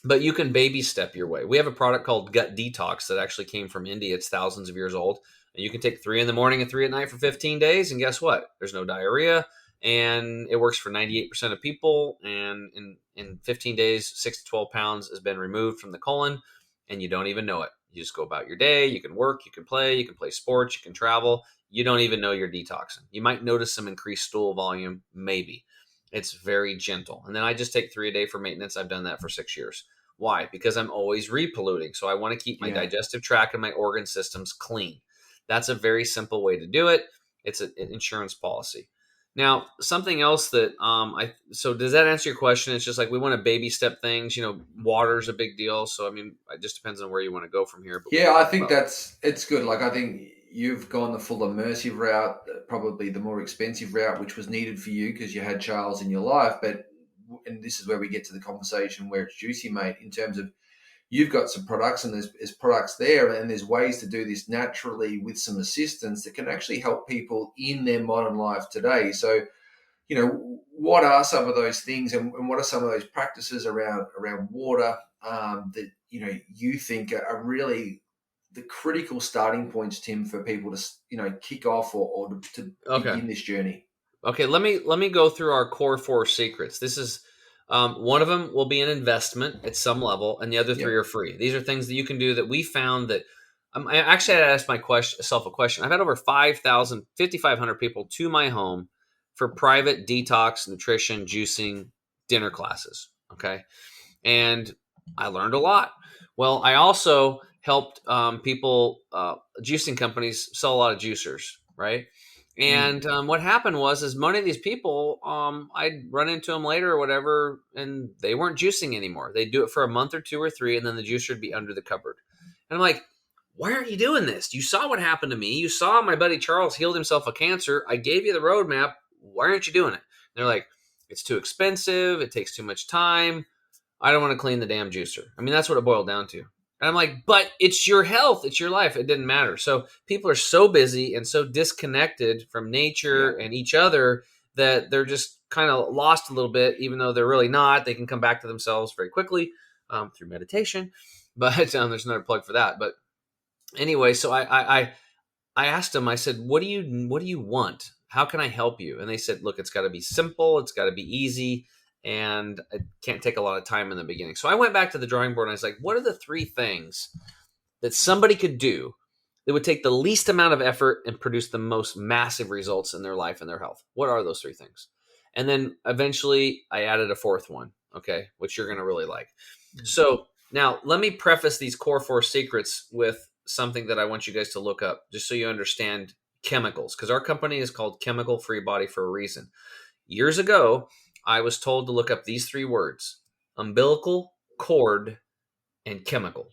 but you can baby step your way. We have a product called Gut Detox that actually came from India. It's thousands of years old. And you can take 3 in the morning and 3 at night for 15 days. And guess what? There's no diarrhea. And it works for 98% of people. And in 15 days, 6 to 12 pounds has been removed from the colon, and you don't even know it. You just go about your day. You can work, you can play sports, you can travel. You don't even know you're detoxing. You might notice some increased stool volume, maybe. It's very gentle. And then I just take 3 a day for maintenance. I've done that for 6 years. Why? Because I'm always repolluting. So I want to keep my digestive tract and my organ systems clean. That's a very simple way to do it. It's an insurance policy. Now, something else that so does that answer your question? It's just like we want to baby step things. Water's a big deal. So it just depends on where you want to go from here. But I think it's good. Like I think you've gone the full immersive route, probably the more expensive route, which was needed for you because you had Charles in your life. But, and this is where we get to the conversation where it's juicy, mate, in terms of you've got some products and there's products there and there's ways to do this naturally with some assistance that can actually help people in their modern life today. So, what are some of those things and what are some of those practices around water that, you think are really the critical starting points, Tim, for people to, kick off or to Okay. begin this journey? Okay, let me go through our core 4 secrets. This is one of them will be an investment at some level, and the other three Yep. are free. These are things that you can do that we found that I actually had to ask myself a question. I've had over 5,500 people to my home for private detox, nutrition, juicing, dinner classes. Okay, and I learned a lot. Well, I also helped people, juicing companies sell a lot of juicers, right? And what happened was many of these people, I'd run into them later or whatever, and they weren't juicing anymore. They'd do it for a month or two or three, and then the juicer would be under the cupboard. And I'm like, why aren't you doing this? You saw what happened to me. You saw my buddy Charles healed himself of cancer. I gave you the roadmap. Why aren't you doing it? And they're like, it's too expensive. It takes too much time. I don't want to clean the damn juicer. I mean, that's what it boiled down to. And I'm like, but it's your health. It's your life. It didn't matter. So people are so busy and so disconnected from nature and each other that they're just kind of lost a little bit, even though they're really not. They can come back to themselves very quickly through meditation. But there's another plug for that. But anyway, so I asked them, I said, what do you want? How can I help you? And they said, look, it's got to be simple. It's got to be easy. And it can't take a lot of time in the beginning. So I went back to the drawing board and I was like, what are the 3 things that somebody could do that would take the least amount of effort and produce the most massive results in their life and their health? What are those 3 things? And then eventually I added a 4th one, okay, which you're going to really like. So now let me preface these core 4 secrets with something that I want you guys to look up just so you understand chemicals, because our company is called Chemical Free Body for a reason. Years ago, I was told to look up these 3 words: umbilical, cord, and chemical.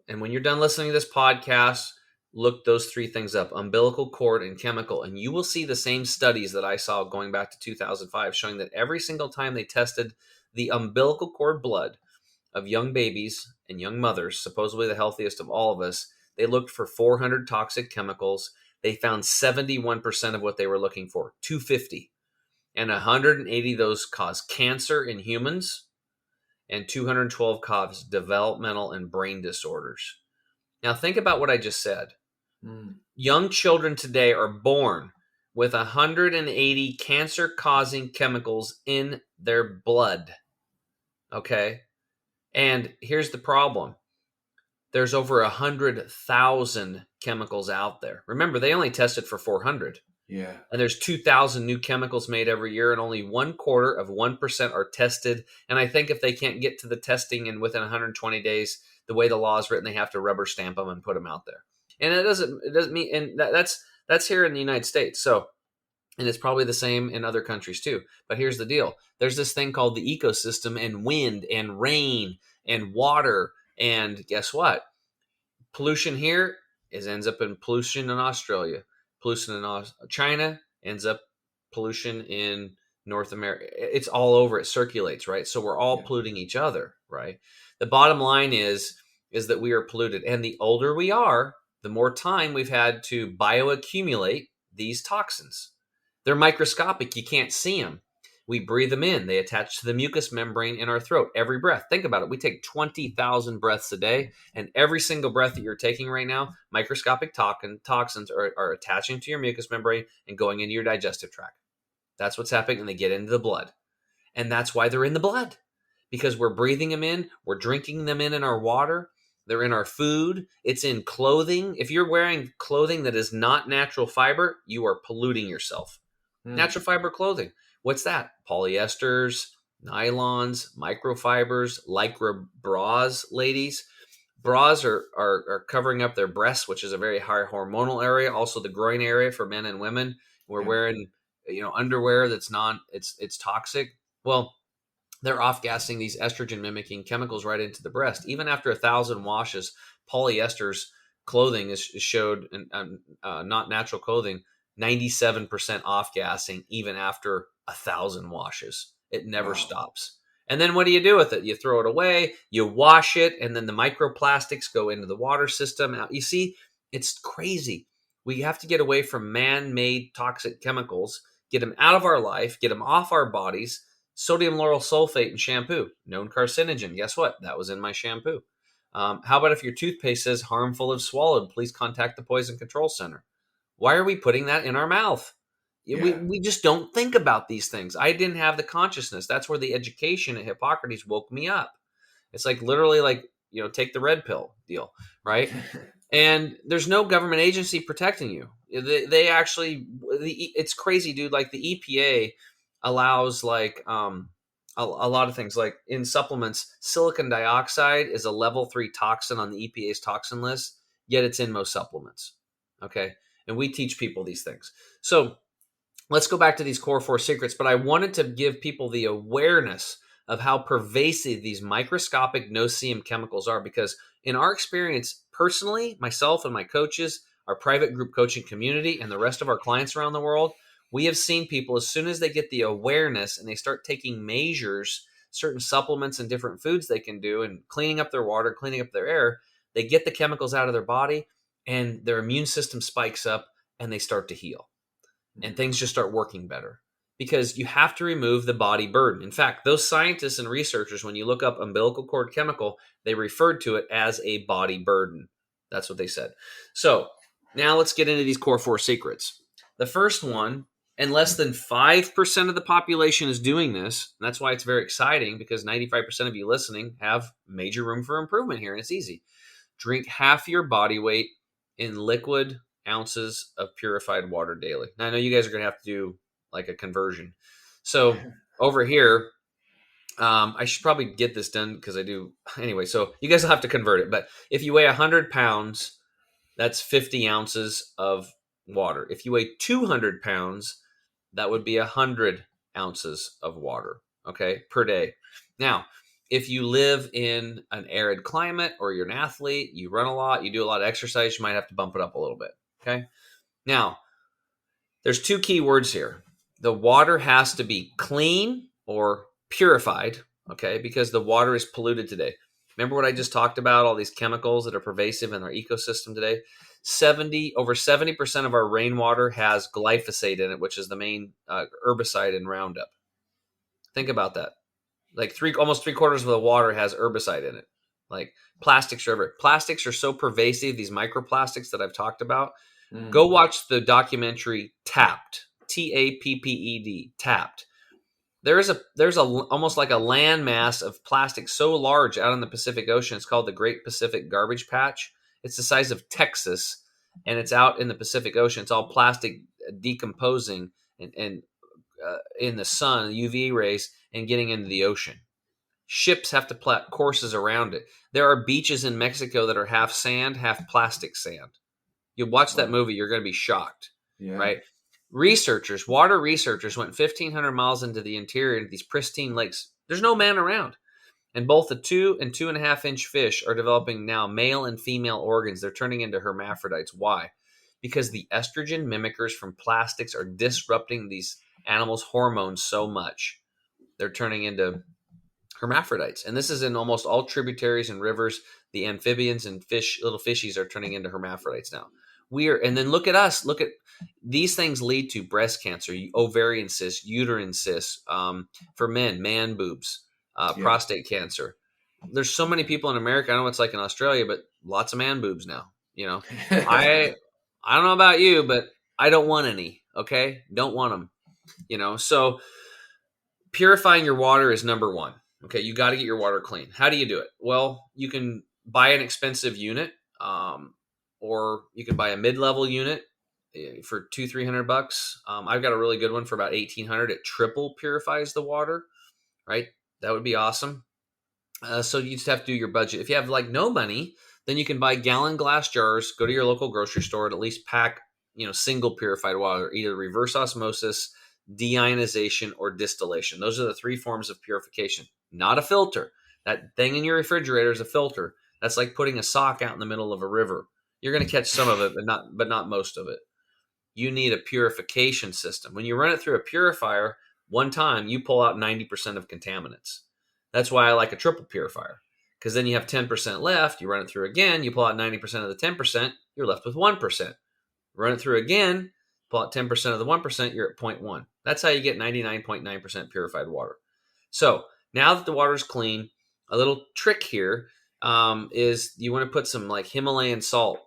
And when you're done listening to this podcast, look those 3 things up: umbilical, cord, and chemical. And you will see the same studies that I saw going back to 2005 showing that every single time they tested the umbilical cord blood of young babies and young mothers, supposedly the healthiest of all of us, they looked for 400 toxic chemicals. They found 71% of what they were looking for, 250. And 180 of those cause cancer in humans, and 212 cause developmental and brain disorders. Now, think about what I just said. Young children today are born with 180 cancer-causing chemicals in their blood. Okay? And here's the problem. There's over 100,000 chemicals out there. Remember, they only tested for 400. Yeah. And there's 2,000 new chemicals made every year, and only 0.25% are tested. And I think if they can't get to the testing and within 120 days, the way the law is written, they have to rubber stamp them and put them out there. And it doesn't mean, and that's here in the United States. So, and it's probably the same in other countries too. But here's the deal: there's this thing called the ecosystem, and wind and rain and water, and guess what? Pollution here ends up in pollution in Australia. Pollution in China ends up pollution in North America. It's all over. It circulates, right? So we're all polluting each other, right? The bottom line is that we are polluted. And the older we are, the more time we've had to bioaccumulate these toxins. They're microscopic. You can't see them. We breathe them in. They attach to the mucous membrane in our throat every breath. Think about it. We take 20,000 breaths a day, and every single breath that you're taking right now, microscopic toxins are attaching to your mucous membrane and going into your digestive tract. That's what's happening, and they get into the blood. And that's why they're in the blood, because we're breathing them in. We're drinking them in our water. They're in our food. It's in clothing. If you're wearing clothing that is not natural fiber, you are polluting yourself. Natural fiber clothing. What's that? Polyesters, nylons, microfibers, lycra bras, ladies. Bras are covering up their breasts, which is a very high hormonal area. Also the groin area for men and women. We're wearing, underwear that's it's toxic. Well, they're off-gassing these estrogen mimicking chemicals right into the breast. Even after 1,000 washes, polyesters clothing is showed, not natural clothing, 97% off gassing even after 1,000 washes. It never stops. And then what do you do with it? You throw it away, you wash it, and then the microplastics go into the water system. Now, you see, it's crazy. We have to get away from man-made toxic chemicals, get them out of our life, get them off our bodies. Sodium lauryl sulfate in shampoo, known carcinogen. Guess what? That was in my shampoo. How about if your toothpaste says harmful if swallowed, please contact the Poison Control Center? Why are we putting that in our mouth? We just don't think about these things. I didn't have the consciousness. That's where the education at Hippocrates woke me up. It's like literally like, take the red pill deal, right? And there's no government agency protecting you. They actually, it's crazy, dude. Like the EPA allows like a lot of things. Like in supplements, silicon dioxide is a level 3 toxin on the EPA's toxin list, yet it's in most supplements. Okay. And we teach people these things. So let's go back to these core 4 secrets, but I wanted to give people the awareness of how pervasive these microscopic no-see-em chemicals are, because in our experience, personally, myself and my coaches, our private group coaching community, and the rest of our clients around the world, we have seen people, as soon as they get the awareness and they start taking measures, certain supplements and different foods they can do, and cleaning up their water, cleaning up their air, they get the chemicals out of their body and their immune system spikes up and they start to heal. And things just start working better, because you have to remove the body burden. In fact, those scientists and researchers, when you look up umbilical cord chemical, they referred to it as a body burden. That's what they said. So now let's get into these core 4 secrets. The first one, and less than 5% of the population is doing this. And that's why it's very exciting, because 95% of you listening have major room for improvement here, and it's easy. Drink half your body weight in liquid ounces of purified water daily. Now, I know you guys are going to have to do like a conversion. So over here, I should probably get this done because I do. Anyway, so you guys will have to convert it. But if you weigh 100 pounds, that's 50 ounces of water. If you weigh 200 pounds, that would be 100 ounces of water, okay, per day. Now, if you live in an arid climate, or you're an athlete, you run a lot, you do a lot of exercise, you might have to bump it up a little bit, okay? Now, there's 2 key words here. The water has to be clean or purified, okay, because the water is polluted today. Remember what I just talked about, all these chemicals that are pervasive in our ecosystem today? Over 70% of our rainwater has glyphosate in it, which is the main herbicide in Roundup. Think about that. Like almost 3/4 of the water has herbicide in it. Like plastics are everywhere. Plastics are so pervasive, these microplastics that I've talked about. Go watch the documentary Tapped, Tapped, Tapped. There's almost like a landmass of plastic so large out in the Pacific Ocean. It's called the Great Pacific Garbage Patch. It's the size of Texas, and it's out in the Pacific Ocean. It's all plastic decomposing and in the sun, UV rays, and getting into the ocean. Ships have to plot courses around it. There are beaches in Mexico that are half sand, half plastic sand. You watch that movie, you're going to be shocked, right? Water researchers went 1,500 miles into the interior of these pristine lakes. There's no man around. And both the 2 and 2.5 inch fish are developing now male and female organs. They're turning into hermaphrodites. Why? Because the estrogen mimickers from plastics are disrupting these animals' hormones so much. They're turning into hermaphrodites. And this is in almost all tributaries and rivers. The amphibians and little fishies are turning into hermaphrodites now. And then look at us. Look at these things lead to breast cancer, ovarian cysts, uterine cysts, for men, man boobs. Prostate cancer. There's so many people in America. I know it's like in Australia, but lots of man boobs now. I don't know about you, but I don't want any. Okay, don't want them. So purifying your water is number 1. Okay, you got to get your water clean. How do you do it? Well, you can buy an expensive unit, or you can buy a mid-level unit for $200-300. I've got a really good one for about $1,800. It triple purifies the water, right? That would be awesome. So you just have to do your budget. If you have like no money, then you can buy gallon glass jars, go to your local grocery store, and at least pack, single purified water, either reverse osmosis, deionization, or distillation. Those are the 3 forms of purification, not a filter. That thing in your refrigerator is a filter. That's like putting a sock out in the middle of a river. You're going to catch some of it, but not most of it. You need a purification system. When you run it through a purifier, one time you pull out 90% of contaminants. That's why I like a triple purifier, because then you have 10% left. You run it through again, you pull out 90% of the 10%, you're left with 1%. Run it through again, pull out 10% of the 1%, you're at 0.1. That's how you get 99.9% purified water. So now that the water is clean, a little trick here is you want to put some like Himalayan salt,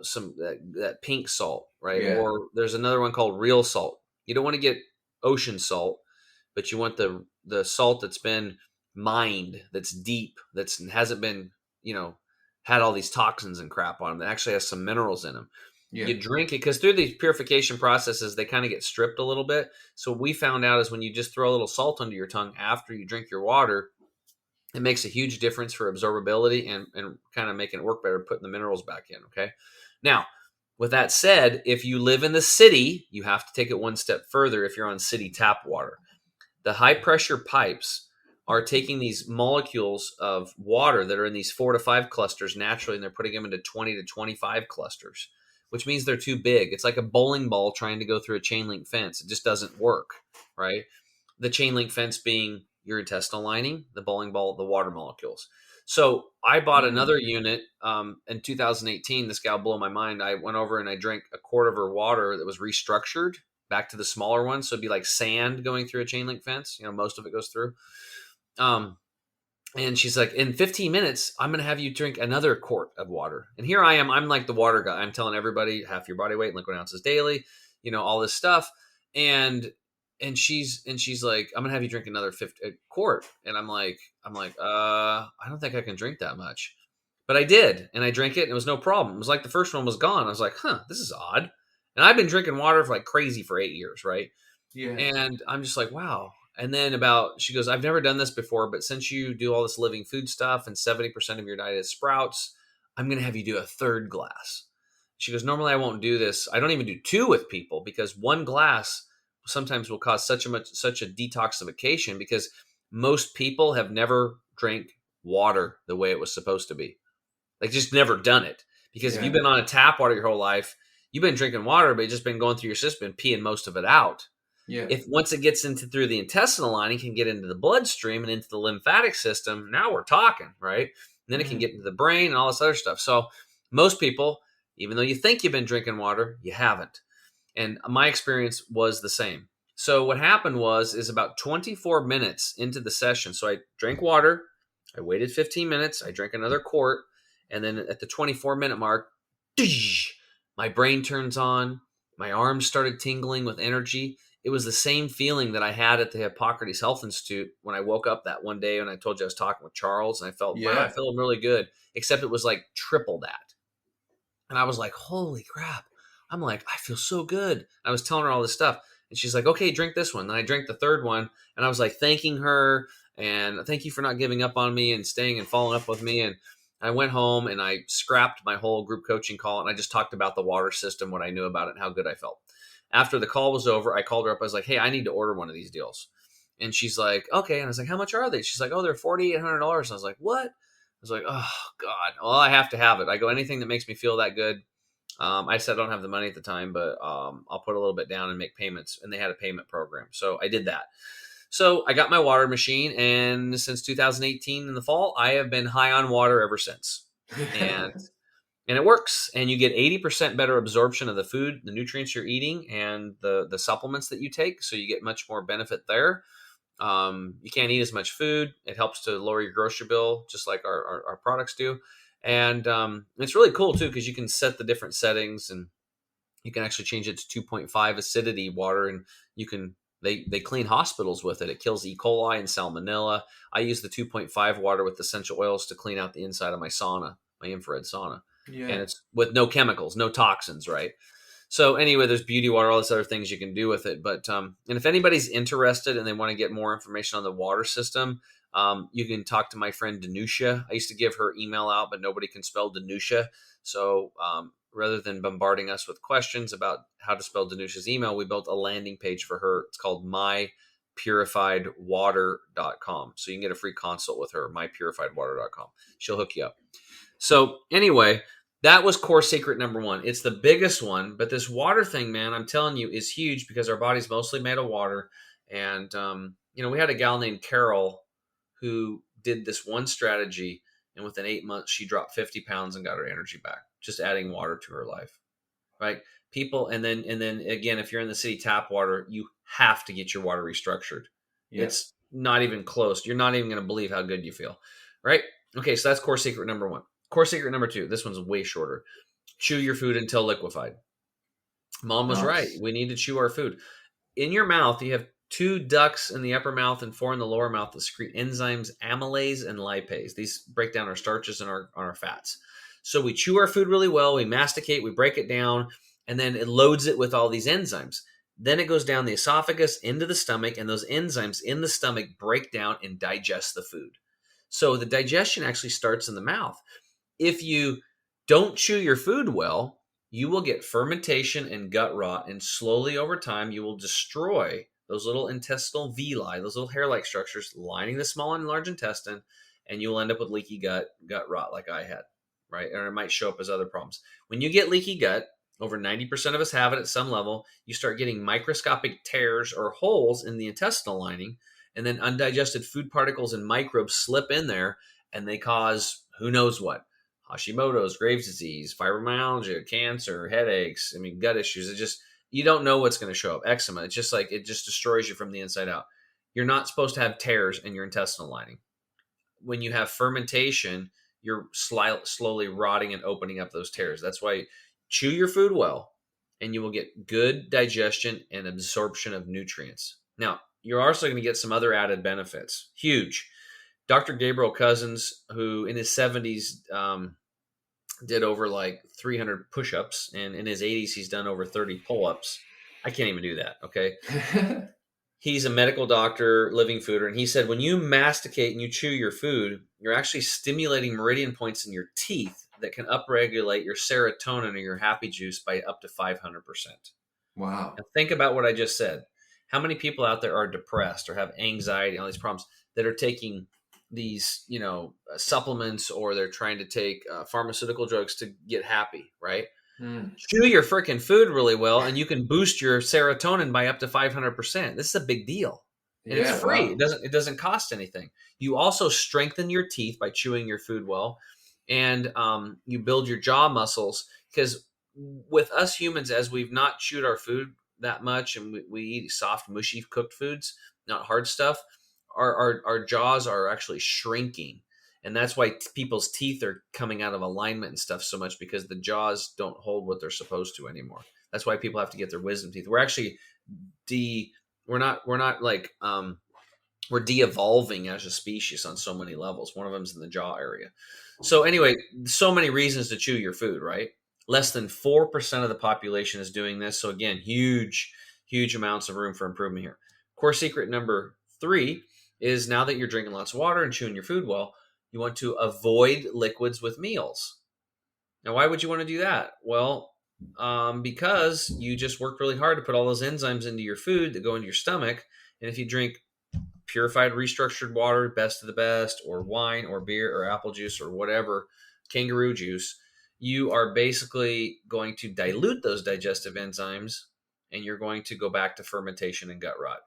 some that pink salt, right? Yeah. Or there's another one called real salt. You don't want to get ocean salt, but you want the salt that's been mined, that's deep, that's hasn't been, had all these toxins and crap on them, that actually has some minerals in them. Yeah. You drink it because through these purification processes, they kind of get stripped a little bit. So what we found out is when you just throw a little salt under your tongue after you drink your water, it makes a huge difference for absorbability and kind of making it work better, putting the minerals back in. Okay. Now, with that said, if you live in the city, you have to take it one step further if you're on city tap water. The high pressure pipes are taking these molecules of water that are in these 4 to 5 clusters naturally, and they're putting them into 20 to 25 clusters, which means they're too big. It's like a bowling ball trying to go through a chain link fence. It just doesn't work, right? The chain link fence being your intestinal lining, the bowling ball, the water molecules. So I bought another unit in 2018. This guy will blow my mind. I went over and I drank a quart of her water that was restructured back to the smaller one. So it'd be like sand going through a chain link fence. Most of it goes through. And she's like, in 15 minutes, I'm going to have you drink another quart of water. And here I am. I'm like the water guy. I'm telling everybody half your body weight, liquid ounces daily, all this stuff. And she's like, I'm going to have you drink another quart. And I'm like, I don't think I can drink that much. But I did. And I drank it and it was no problem. It was like the first one was gone. I was like, this is odd. And I've been drinking water for like crazy for 8 years. Right. Yeah. And I'm just like, wow. And then she goes, I've never done this before, but since you do all this living food stuff and 70% of your diet is sprouts, I'm going to have you do a third glass. She goes, normally I won't do this. I don't even do 2 with people because 1 glass sometimes will cause such a detoxification because most people have never drank water the way it was supposed to be. Like just never done it. Because if you've been on a tap water your whole life, you've been drinking water, but it's just been going through your system and peeing most of it out. Yeah. If once it gets through the intestinal lining, can get into the bloodstream and into the lymphatic system, now we're talking, right? And then it can get into the brain and all this other stuff. So most people, even though you think you've been drinking water, you haven't. And my experience was the same. So what happened is about 24 minutes into the session. So I drank water, I waited 15 minutes, I drank another quart, and then at the 24-minute mark, my brain turns on, my arms started tingling with energy. It was the same feeling that I had at the Hippocrates Health Institute when I woke up that one day and I told you I was talking with Charles and I felt, wow, I feel really good, except it was like triple that. And I was like, holy crap. I'm like, I feel so good. I was telling her all this stuff and she's like, okay, drink this one. Then I drank the third one and I was like thanking her and thank you for not giving up on me and staying and following up with me. And I went home and I scrapped my whole group coaching call and I just talked about the water system, what I knew about it and how good I felt. After the call was over, I called her up. I was like, hey, I need to order one of these deals. And she's like, okay. And I was like, how much are they? She's like, oh, they're $4,800. And I was like, what? I was like, oh, God. Well, I have to have it. I go, anything that makes me feel that good. I said I don't have the money at the time, but I'll put a little bit down and make payments. And they had a payment program. So I did that. So I got my water machine. And since 2018 in the fall, I have been high on water ever since. And it works. And you get 80% better absorption of the food, the nutrients you're eating, and the supplements that you take. So you get much more benefit there. You can't eat as much food. It helps to lower your grocery bill, just like our products do. And it's really cool, too, because you can set the different settings. And you can actually change it to 2.5 acidity water. And you can they clean hospitals with it. It kills E. coli and salmonella. I use the 2.5 water with essential oils to clean out the inside of my sauna, my infrared sauna. Yeah. And it's with no chemicals, no toxins, right? So anyway, there's beauty water, all this other things you can do with it. But and if anybody's interested and they want to get more information on the water system, you can talk to my friend Danusha. I used to give her email out, but nobody can spell Danusha. So rather than bombarding us with questions about how to spell Danusha's email, we built a landing page for her. It's called mypurifiedwater.com. So you can get a free consult with her, mypurifiedwater.com. She'll hook you up. So anyway, That was core secret number one. It's the biggest one, but this water thing, man, I'm telling you, is huge because our body's mostly made of water. And, we had a gal named Carol who did this one strategy, and within 8 months, she dropped 50 pounds and got her energy back, just adding water to her life. Right? People, and then again, if you're in the city tap water, you have to get your water restructured. Yeah. It's not even close. You're not even going to believe how good you feel. Right? Okay, so that's core secret number one. Core secret number two, this one's way shorter. Chew your food until liquefied. Mom was right. We need to chew our food. In your mouth, you have 2 ducts in the upper mouth and 4 in the lower mouth that secrete enzymes amylase and lipase. These break down our starches and our fats. So we chew our food really well, we masticate, we break it down, and then it loads it with all these enzymes. Then it goes down the esophagus into the stomach, and those enzymes in the stomach break down and digest the food. So the digestion actually starts in the mouth. If you don't chew your food well, you will get fermentation and gut rot, and slowly over time, you will destroy those little intestinal villi, those little hair-like structures lining the small and large intestine, and you'll end up with leaky gut rot like I had, right? Or it might show up as other problems. When you get leaky gut, over 90% of us have it at some level, you start getting microscopic tears or holes in the intestinal lining, and then undigested food particles and microbes slip in there, and they cause who knows what. Hashimoto's, Graves' disease, fibromyalgia, cancer, headaches, gut issues. It just, you don't know what's going to show up. Eczema. It's just like, it just destroys you from the inside out. You're not supposed to have tears in your intestinal lining. When you have fermentation, you're slowly rotting and opening up those tears. That's why chew your food well, and you will get good digestion and absorption of nutrients. Now, you're also going to get some other added benefits. Huge. Dr. Gabriel Cousens, who in his 70s did over like 300 push-ups, and in his 80s he's done over 30 pull-ups. I can't even do that, okay? He's a medical doctor, living fooder, and he said when you masticate and you chew your food, you're actually stimulating meridian points in your teeth that can upregulate your serotonin or your happy juice by up to 500%. Wow. Now think about what I just said. How many people out there are depressed or have anxiety and all these problems that are taking these, supplements, or they're trying to take pharmaceutical drugs to get happy, right? Chew your freaking food really well, and you can boost your serotonin by up to 500%. This is a big deal, and it's free. Wow. It doesn't cost anything. You also strengthen your teeth by chewing your food well, and you build your jaw muscles, because with us humans, as we've not chewed our food that much, and we eat soft, mushy cooked foods, not hard stuff, our jaws are actually shrinking. And that's why people's teeth are coming out of alignment and stuff so much, because the jaws don't hold what they're supposed to anymore. That's why people have to get their wisdom teeth. We're actually we're de-evolving as a species on so many levels. One of them is in the jaw area. So anyway, so many reasons to chew your food, right? Less than 4% of the population is doing this. So again, huge amounts of room for improvement here. Core secret number 3 is, now that you're drinking lots of water and chewing your food well, you want to avoid liquids with meals. Now, why would you want to do that? Well, because you just worked really hard to put all those enzymes into your food that go into your stomach. And if you drink purified, restructured water, best of the best, or wine or beer or apple juice or whatever, kangaroo juice, you are basically going to dilute those digestive enzymes, and you're going to go back to fermentation and gut rot.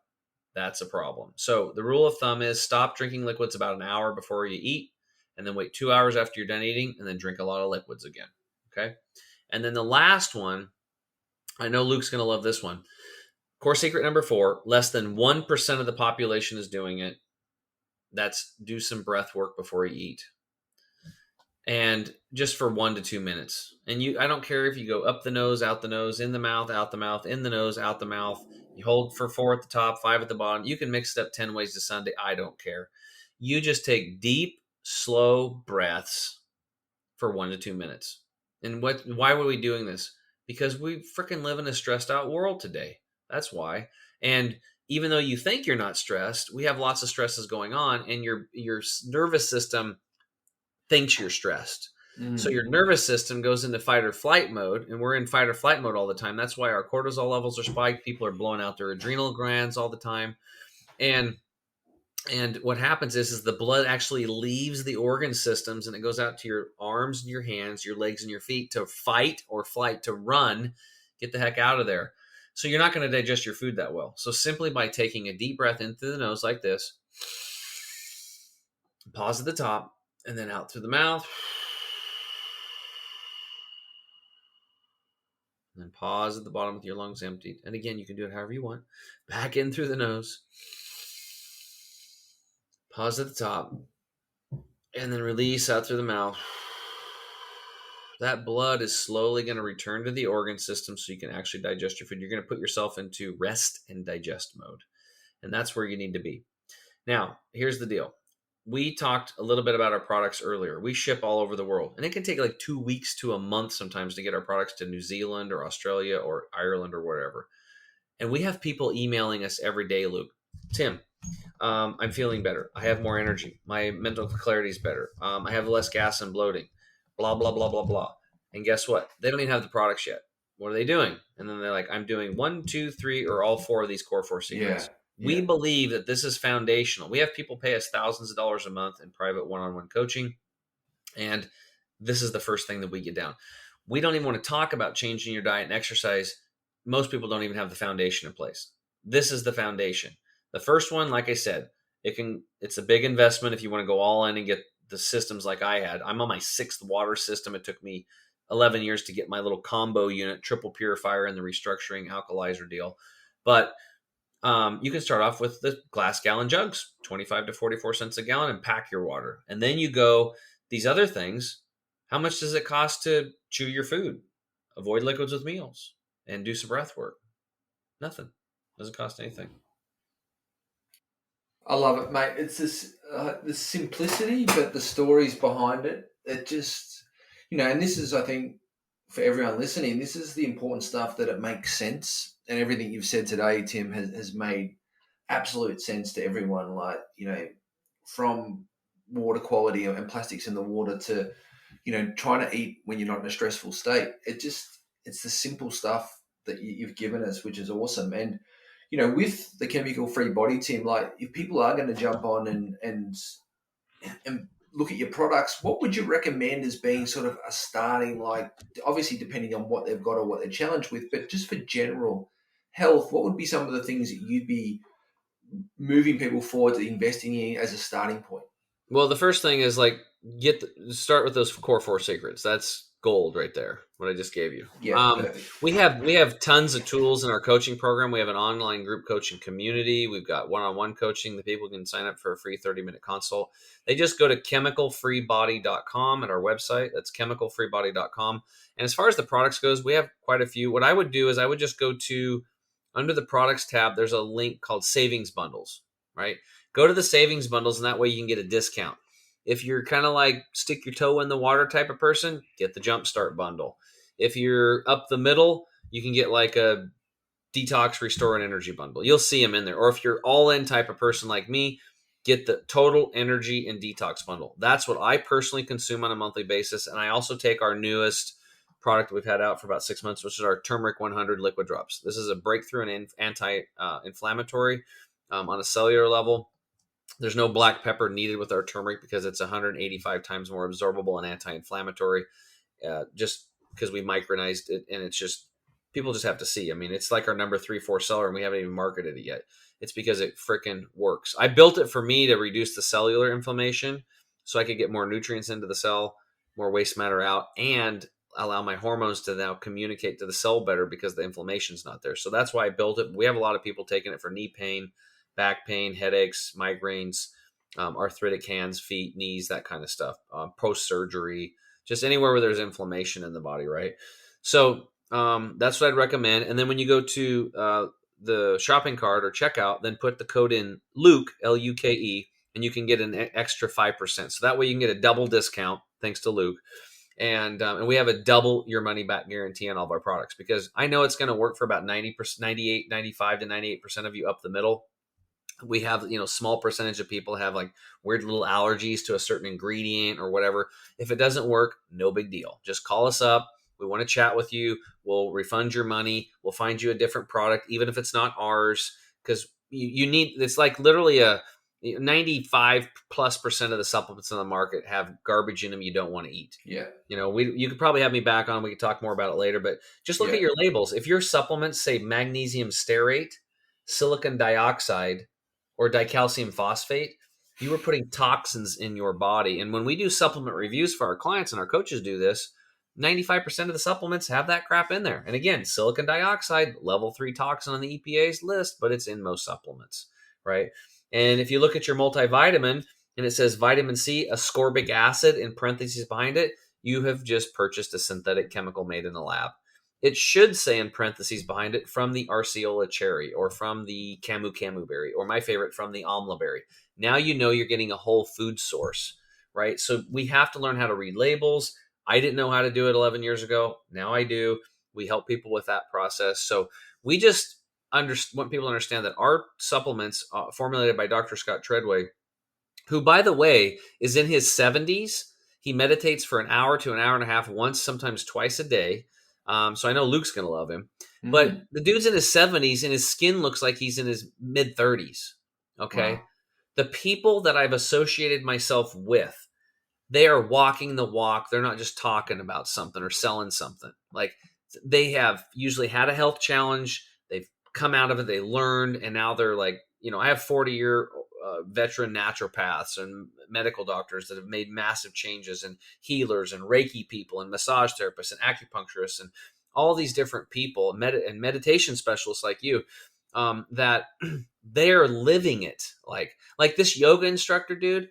That's a problem. So the rule of thumb is stop drinking liquids about an hour before you eat, and then wait 2 hours after you're done eating, and then drink a lot of liquids again. Okay. And then the last one, I know Luke's going to love this one. Core secret number 4, less than 1% of the population is doing it. That's do some breath work before you eat. And just for 1 to 2 minutes. And I don't care if you go up the nose, out the nose, in the mouth, out the mouth, in the nose, out the mouth. You hold for 4 at the top, 5 at the bottom. You can mix it up 10 ways to Sunday. I don't care. You just take deep, slow breaths for 1 to 2 minutes. And why were we doing this? Because we freaking live in a stressed out world today. That's why. And even though you think you're not stressed, we have lots of stresses going on, and your nervous system thinks you're stressed. So your nervous system goes into fight or flight mode, and we're in fight or flight mode all the time. That's why our cortisol levels are spiked. People are blowing out their adrenal glands all the time. And And what happens is the blood actually leaves the organ systems and it goes out to your arms and your hands, your legs and your feet to fight or flight, to run, get the heck out of there. So you're not going to digest your food that well. So simply by taking a deep breath in through the nose like this, pause at the top, and then out through the mouth, and then pause at the bottom with your lungs emptied. And again, you can do it however you want. Back in through the nose, pause at the top, and then release out through the mouth. That blood is slowly going to return to the organ system so you can actually digest your food. You're going to put yourself into rest and digest mode. And that's where you need to be. Now, here's the deal. We talked a little bit about our products earlier. We ship all over the world, and it can take like 2 weeks to a month sometimes to get our products to New Zealand or Australia or Ireland or wherever. And we have people emailing us every day, Luke. Tim, I'm feeling better. I have more energy. My mental clarity is better. I have less gas and bloating. Blah, blah, blah, blah, blah. And guess what? They don't even have the products yet. What are they doing? And then they're like, I'm doing 1, 2, 3, or all 4 of these core 4 secrets. Yeah. We believe that this is foundational. We have people pay us thousands of dollars a month in private one-on-one coaching. And this is the first thing that we get down. We don't even want to talk about changing your diet and exercise. Most people don't even have the foundation in place. This is the foundation. The first one, like I said, it's a big investment if you want to go all in and get the systems like I had. I'm on my 6th water system. It took me 11 years to get my little combo unit, triple purifier, and the restructuring alkalizer deal. But you can start off with the glass gallon jugs, 25 to 44 cents a gallon, and pack your water. And then you go, these other things, how much does it cost to chew your food? Avoid liquids with meals and do some breath work. Nothing. Doesn't cost anything. I love it, mate. It's this the simplicity, but the stories behind it. It just, and this is, I think, for everyone listening, this is the important stuff, that it makes sense. And everything you've said today, Tim, has made absolute sense to everyone. Like, from water quality and plastics in the water to, trying to eat when you're not in a stressful state. It's the simple stuff that you've given us, which is awesome. And, with the chemical-free body, Tim, like, if people are going to jump on and look at your products, what would you recommend as being sort of a starting, like, obviously depending on what they've got or what they're challenged with, but just for general health, what would be some of the things that you'd be moving people forward to investing in as a starting point? Well, the first thing is start with those core 4 secrets. That's gold right there, what I just gave you. Yeah, we have tons of tools in our coaching program. We have an online group coaching community. We've got one-on-one coaching that people can sign up for a free 30-minute consult. They just go to chemicalfreebody.com at our website. That's chemicalfreebody.com. And as far as the products goes, we have quite a few. What I would do is I would just go to, under the products tab, there's a link called savings bundles, right? Go to the savings bundles, and that way you can get a discount. If you're kind of like stick your toe in the water type of person, get the Jumpstart bundle. If you're up the middle, you can get like a detox, restore, and energy bundle. You'll see them in there. Or if you're all in type of person like me, get the total energy and detox bundle. That's what I personally consume on a monthly basis. And I also take our newest product we've had out for about 6 months, which is our Turmeric 100 liquid drops. This is a breakthrough in anti-inflammatory on a cellular level. There's no black pepper needed with our turmeric because it's 185 times more absorbable and anti-inflammatory, just because we micronized it. And it's just, people just have to see. I mean, it's like our number 3-4 seller, and we haven't even marketed it yet. It's because it freaking works. I built it for me to reduce the cellular inflammation so I could get more nutrients into the cell, more waste matter out, and allow my hormones to now communicate to the cell better because the inflammation's not there. So that's why I built it. We have a lot of people taking it for knee pain, back pain, headaches, migraines, arthritic hands, feet, knees, that kind of stuff, post-surgery, just anywhere where there's inflammation in the body, right? So that's what I'd recommend. And then when you go to the shopping cart or checkout, then put the code in Luke, Luke, and you can get an extra 5%. So that way you can get a double discount, thanks to Luke. And we have a double your money back guarantee on all of our products, because I know it's going to work for about 90%, 98, 95 to 98% of you up the middle. We have, small percentage of people have like weird little allergies to a certain ingredient or whatever. If it doesn't work, no big deal. Just call us up. We want to chat with you. We'll refund your money. We'll find you a different product, even if it's not ours, because you need, it's like literally 95+% of the supplements on the market have garbage in them you don't want to eat. Yeah. You could probably have me back on. We could talk more about it later, but just look at your labels. If your supplements say magnesium stearate, silicon dioxide, or dicalcium phosphate, you are putting toxins in your body. And when we do supplement reviews for our clients, and our coaches do this, 95% of the supplements have that crap in there. And again, silicon dioxide, level 3 toxin on the EPA's list, but it's in most supplements, right? And if you look at your multivitamin and it says vitamin C, ascorbic acid in parentheses behind it, you have just purchased a synthetic chemical made in the lab. It should say in parentheses behind it, from the Arceola cherry, or from the Camu Camu berry, or my favorite, from the Amla berry. Now you know you're getting a whole food source, right? So we have to learn how to read labels. I didn't know how to do it 11 years ago. Now I do. We help people with that process. So we just want people to understand that our supplements, formulated by Dr. Scott Treadway, who, by the way, is in his 70s. He meditates for an hour to an hour and a half, once, sometimes twice a day. So I know Luke's going to love him. Mm-hmm. But the dude's in his 70s, and his skin looks like he's in his mid-30s. Okay? Wow. The people that I've associated myself with, they are walking the walk. They're not just talking about something or selling something. Like, they have usually had a health challenge. They've come out of it. They learned, and now they're like, I have 40-year veteran naturopaths and medical doctors that have made massive changes, and healers and Reiki people and massage therapists and acupuncturists and all these different people and meditation specialists like you, that they're living it. Like this yoga instructor dude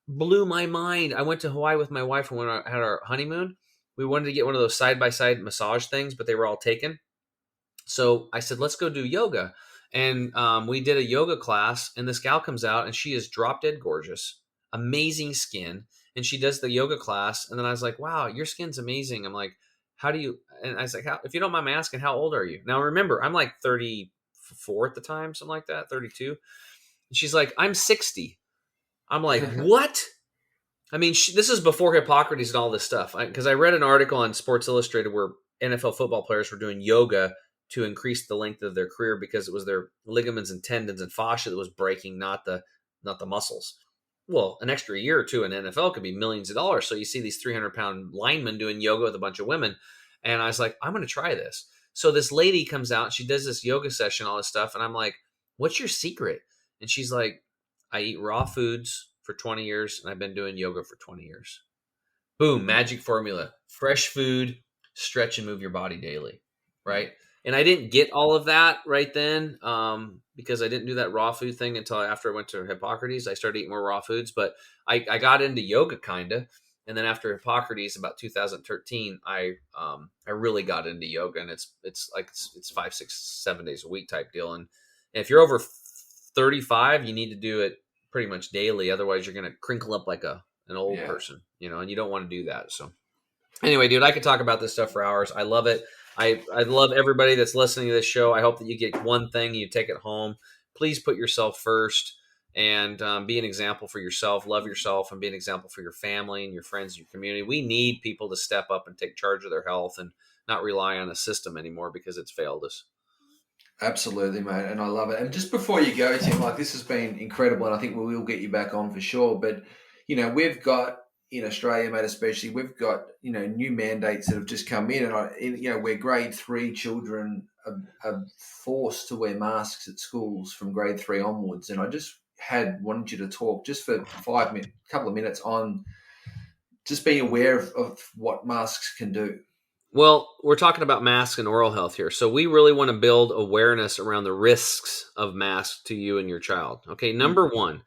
blew my mind. I went to Hawaii with my wife when we had our honeymoon. We wanted to get one of those side-by-side massage things, but they were all taken. So I said, let's go do yoga. And we did a yoga class, and this gal comes out, and she is drop dead gorgeous, amazing skin. And she does the yoga class. And then I was like, wow, your skin's amazing. I'm like, how do you, and I was like, if you don't mind me asking, how old are you? Now, remember, I'm like 34 at the time, something like that, 32. And she's like, I'm 60. I'm like, what? I mean, this is before Hippocrates and all this stuff. Because I read an article on Sports Illustrated where NFL football players were doing yoga to increase the length of their career because it was their ligaments and tendons and fascia that was breaking, not the muscles. Well, an extra year or two in NFL could be millions of dollars. So you see these 300-pound linemen doing yoga with a bunch of women. And I was like, I'm going to try this. So this lady comes out, she does this yoga session, all this stuff. And I'm like, what's your secret? And she's like, I eat raw foods for 20 years, and I've been doing yoga for 20 years. Boom, magic formula. Fresh food, stretch and move your body daily, right? And I didn't get all of that right then because I didn't do that raw food thing until after I went to Hippocrates. I started eating more raw foods, but I got into yoga kind of. And then after Hippocrates, about 2013, I really got into yoga, and it's 5, 6, 7 days a week type deal. And if you're over 35, you need to do it pretty much daily. Otherwise, you're going to crinkle up like an old person, and you don't want to do that. So anyway, dude, I could talk about this stuff for hours. I love it. I love everybody that's listening to this show. I hope that you get one thing, you take it home. Please put yourself first and be an example for yourself. Love yourself and be an example for your family and your friends and your community. We need people to step up and take charge of their health and not rely on a system anymore because it's failed us. Absolutely, mate. And I love it. And just before you go, Tim, this has been incredible, and I think we will get you back on for sure. But, we've got, in Australia, mate, especially, we've got, new mandates that have just come in, and where grade 3 children are forced to wear masks at schools from grade 3 onwards. And I just wanted you to talk just for 5 minutes, couple of minutes on just being aware of what masks can do. Well, we're talking about masks and oral health here. So we really want to build awareness around the risks of masks to you and your child. Okay, number one,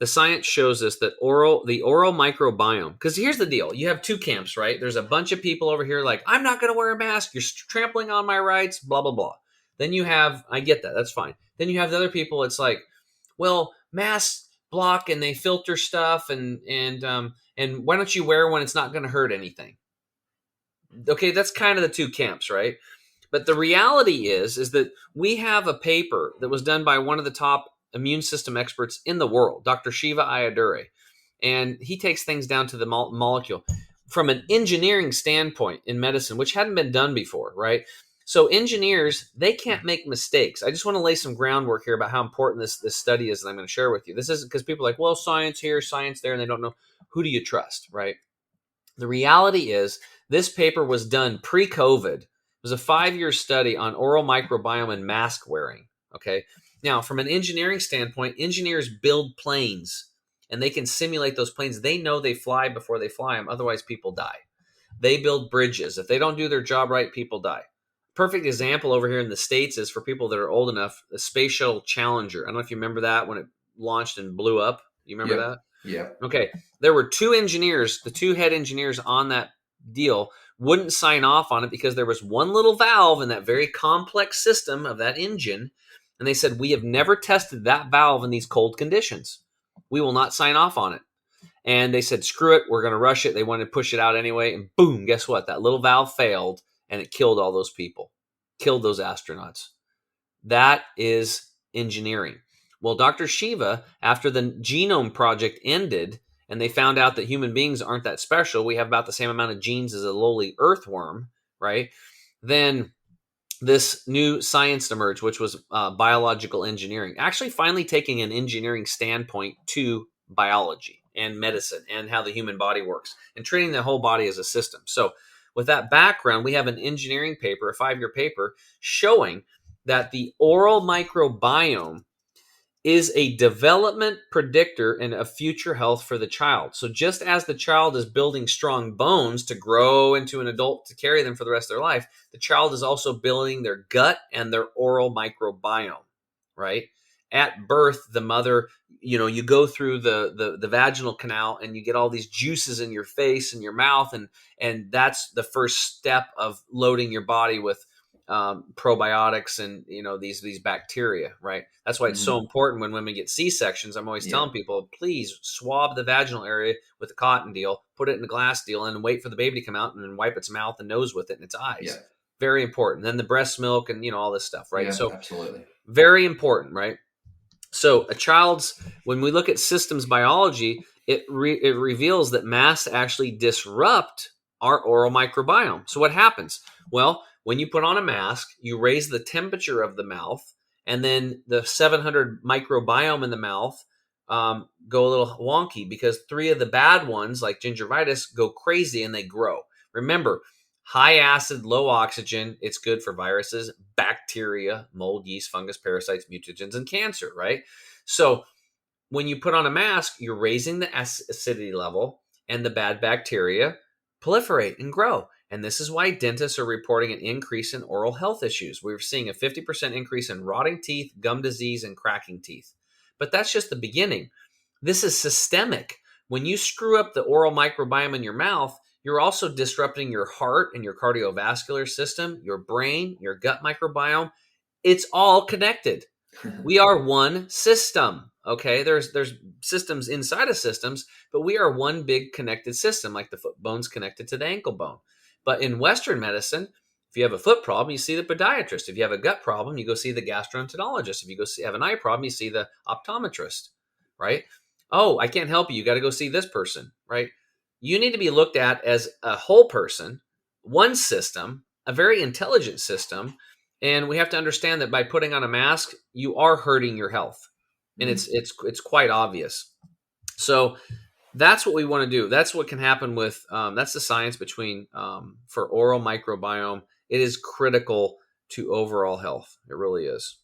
the science shows us that the oral microbiome, because here's the deal. You have two camps, right? There's a bunch of people over here like, I'm not going to wear a mask. You're trampling on my rights, blah, blah, blah. Then you have, I get that. That's fine. Then you have the other people. It's like, well, masks block and they filter stuff. And why don't you wear one? It's not going to hurt anything. Okay, that's kind of the two camps, right? But the reality is that we have a paper that was done by one of the top immune system experts in the world, Dr. Shiva Ayyadurai. And he takes things down to the molecule from an engineering standpoint in medicine, which hadn't been done before, right? So engineers, they can't make mistakes. I just want to lay some groundwork here about how important this study is that I'm going to share with you. This isn't because people are like, well, science here, science there, and they don't know. Who do you trust, right? The reality is this paper was done pre-COVID. It was a 5-year study on oral microbiome and mask wearing, okay? Now, from an engineering standpoint, engineers build planes, and they can simulate those planes. They know they fly before they fly them, otherwise people die. They build bridges. If they don't do their job right, people die. Perfect example over here in the States is for people that are old enough, the Space Shuttle Challenger. I don't know if you remember that when it launched and blew up. You remember that? Yeah. Okay. There were 2 engineers, the 2 head engineers on that deal wouldn't sign off on it because there was one little valve in that very complex system of that engine. And they said, we have never tested that valve in these cold conditions. We will not sign off on it. And they said, screw it, we're going to rush it. They wanted to push it out anyway. And boom, guess what? That little valve failed and it killed all those people, killed those astronauts. That is engineering. Well, Dr. Shiva, after the Genome Project ended and they found out that human beings aren't that special, we have about the same amount of genes as a lowly earthworm, right? Then this new science emerged, which was biological engineering, actually finally taking an engineering standpoint to biology and medicine and how the human body works and treating the whole body as a system. So with that background, we have an engineering paper, a 5-year paper, showing that the oral microbiome is a development predictor and a future health for the child. So just as the child is building strong bones to grow into an adult to carry them for the rest of their life, the child is also building their gut and their oral microbiome, right? At birth, the mother, you go through the vaginal canal and you get all these juices in your face and your mouth, and that's the first step of loading your body with probiotics and these bacteria, right? That's why it's so important when women get C-sections. I'm always telling people, please swab the vaginal area with a cotton deal, put it in a glass deal, and wait for the baby to come out and then wipe its mouth and nose with it and its eyes. Yeah. Very important. Then the breast milk and all this stuff, right? Yeah, So absolutely. Very important, right? So when we look at systems biology, it reveals that masks actually disrupt our oral microbiome. So what happens? Well, when you put on a mask, you raise the temperature of the mouth, and then the 700 microbiome in the mouth go a little wonky because 3 of the bad ones, like gingivitis, go crazy and they grow. Remember, high acid, low oxygen, it's good for viruses, bacteria, mold, yeast, fungus, parasites, mutagens, and cancer, right? So when you put on a mask, you're raising the acidity level, and the bad bacteria proliferate and grow. And this is why dentists are reporting an increase in oral health issues. We're seeing a 50% increase in rotting teeth, gum disease, and cracking teeth. But that's just the beginning. This is systemic. When you screw up the oral microbiome in your mouth, you're also disrupting your heart and your cardiovascular system, your brain, your gut microbiome. It's all connected. We are one system, okay? There's systems inside of systems, but we are one big connected system, like the foot bone's connected to the ankle bone. But in Western medicine, if you have a foot problem, you see the podiatrist. If you have a gut problem, you go see the gastroenterologist. If you have an eye problem, you see the optometrist, right? Oh, I can't help you. You got to go see this person, right? You need to be looked at as a whole person, one system, a very intelligent system. And we have to understand that by putting on a mask, you are hurting your health. And it's quite obvious. So that's what we want to do. That's what can happen with, that's the science for oral microbiome. It is critical to overall health. It really is.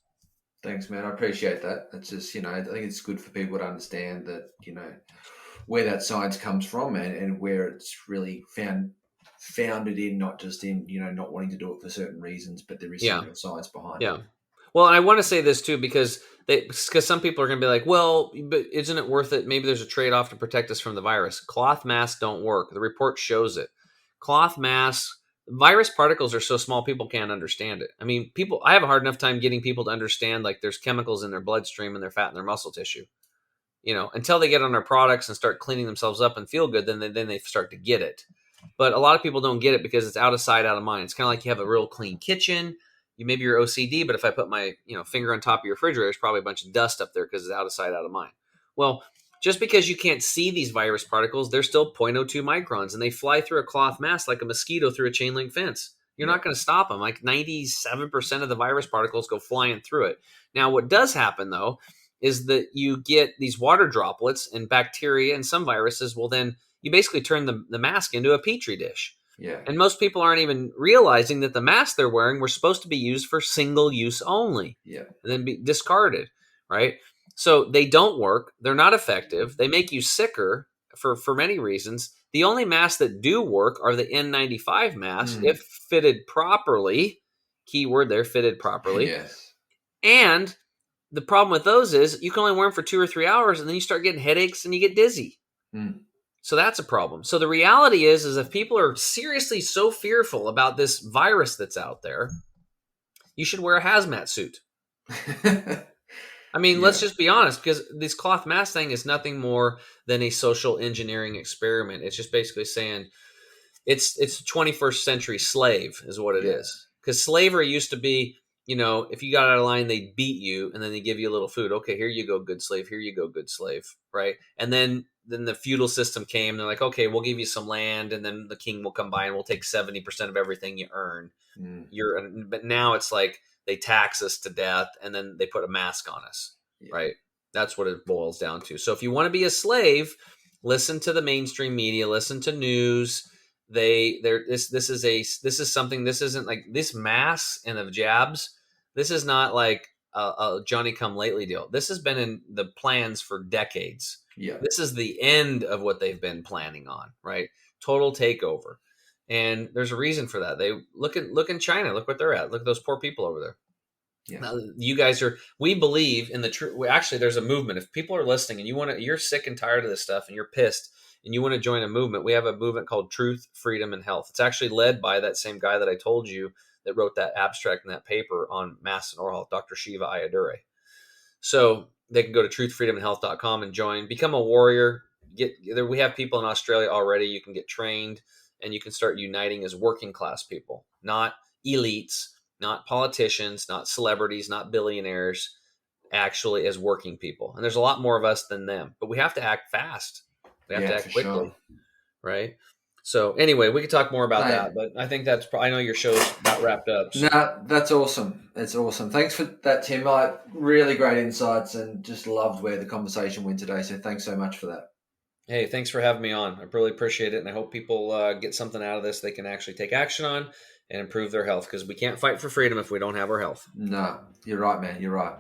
Thanks, man. I appreciate that. It's just, I think it's good for people to understand that, where that science comes from and where it's really founded in, not just in, not wanting to do it for certain reasons, but there is some real science behind it. Yeah. Well, and I want to say this too, because some people are going to be like, well, but isn't it worth it? Maybe there's a trade-off to protect us from the virus. Cloth masks don't work. The report shows it. Cloth masks, virus particles are so small people can't understand it. I mean, I have a hard enough time getting people to understand like there's chemicals in their bloodstream and their fat and their muscle tissue. Until they get on their products and start cleaning themselves up and feel good, then they start to get it. But a lot of people don't get it because it's out of sight, out of mind. It's kind of like you have a real clean kitchen. Maybe you're OCD, but if I put my finger on top of your refrigerator, there's probably a bunch of dust up there because it's out of sight, out of mind. Well, just because you can't see these virus particles, they're still 0.02 microns, and they fly through a cloth mask like a mosquito through a chain link fence. You're not going to stop them. Like 97% of the virus particles go flying through it. Now, what does happen, though, is that you get these water droplets, and bacteria and some viruses will then, you basically turn the mask into a petri dish. Yeah. And most people aren't even realizing that the masks they're wearing were supposed to be used for single use only. Yeah. And then be discarded, right? So they don't work. They're not effective. They make you sicker for many reasons. The only masks that do work are the N95 masks, if fitted properly. Key word there, fitted properly. Yes. And the problem with those is you can only wear them for 2 or 3 hours, and then you start getting headaches and you get dizzy. So that's a problem. So the reality is if people are seriously so fearful about this virus that's out there, you should wear a hazmat suit. I mean, let's just be honest, because this cloth mask thing is nothing more than a social engineering experiment. It's just basically saying it's a 21st century slave is what it is. Because slavery used to be, if you got out of line, they'd beat you and then they give you a little food. Okay, here you go, good slave. Here you go, good slave. Right. And then the feudal system came. They're like, okay, we'll give you some land, and then the king will come by and we'll take 70% of everything you earn. But now it's like they tax us to death and then they put a mask on us. Right. That's what it boils down to. So if you want to be a slave, listen to the mainstream media, listen to news. This is something. This isn't like this mass and the jabs. This is not like a Johnny come lately deal. This has been in the plans for decades. Yeah. This is the end of what they've been planning on, right? Total takeover. And there's a reason for that. They look in China, look what they're at. Look at those poor people over there. Yeah. Now, we believe in the truth. Actually, there's a movement. If people are listening and you're sick and tired of this stuff and you're pissed and you want to join a movement, we have a movement called Truth, Freedom, and Health. It's actually led by that same guy that I told you that wrote that abstract in that paper on masks and oral health, Dr. Shiva Ayyadurai. So they can go to truthfreedomandhealth.com and join, become a warrior. We have people in Australia already. You can get trained and you can start uniting as working class people, not elites, not politicians, not celebrities, not billionaires, actually as working people. And there's a lot more of us than them, but we have to act fast. We have to act quickly, right? So anyway, we could talk more about that, but I think I know your show's about wrapped up. So. No, that's awesome. It's awesome. Thanks for that, Tim. Really great insights and just loved where the conversation went today. So thanks so much for that. Hey, thanks for having me on. I really appreciate it. And I hope people get something out of this they can actually take action on and improve their health, because we can't fight for freedom if we don't have our health. No, you're right, man. You're right.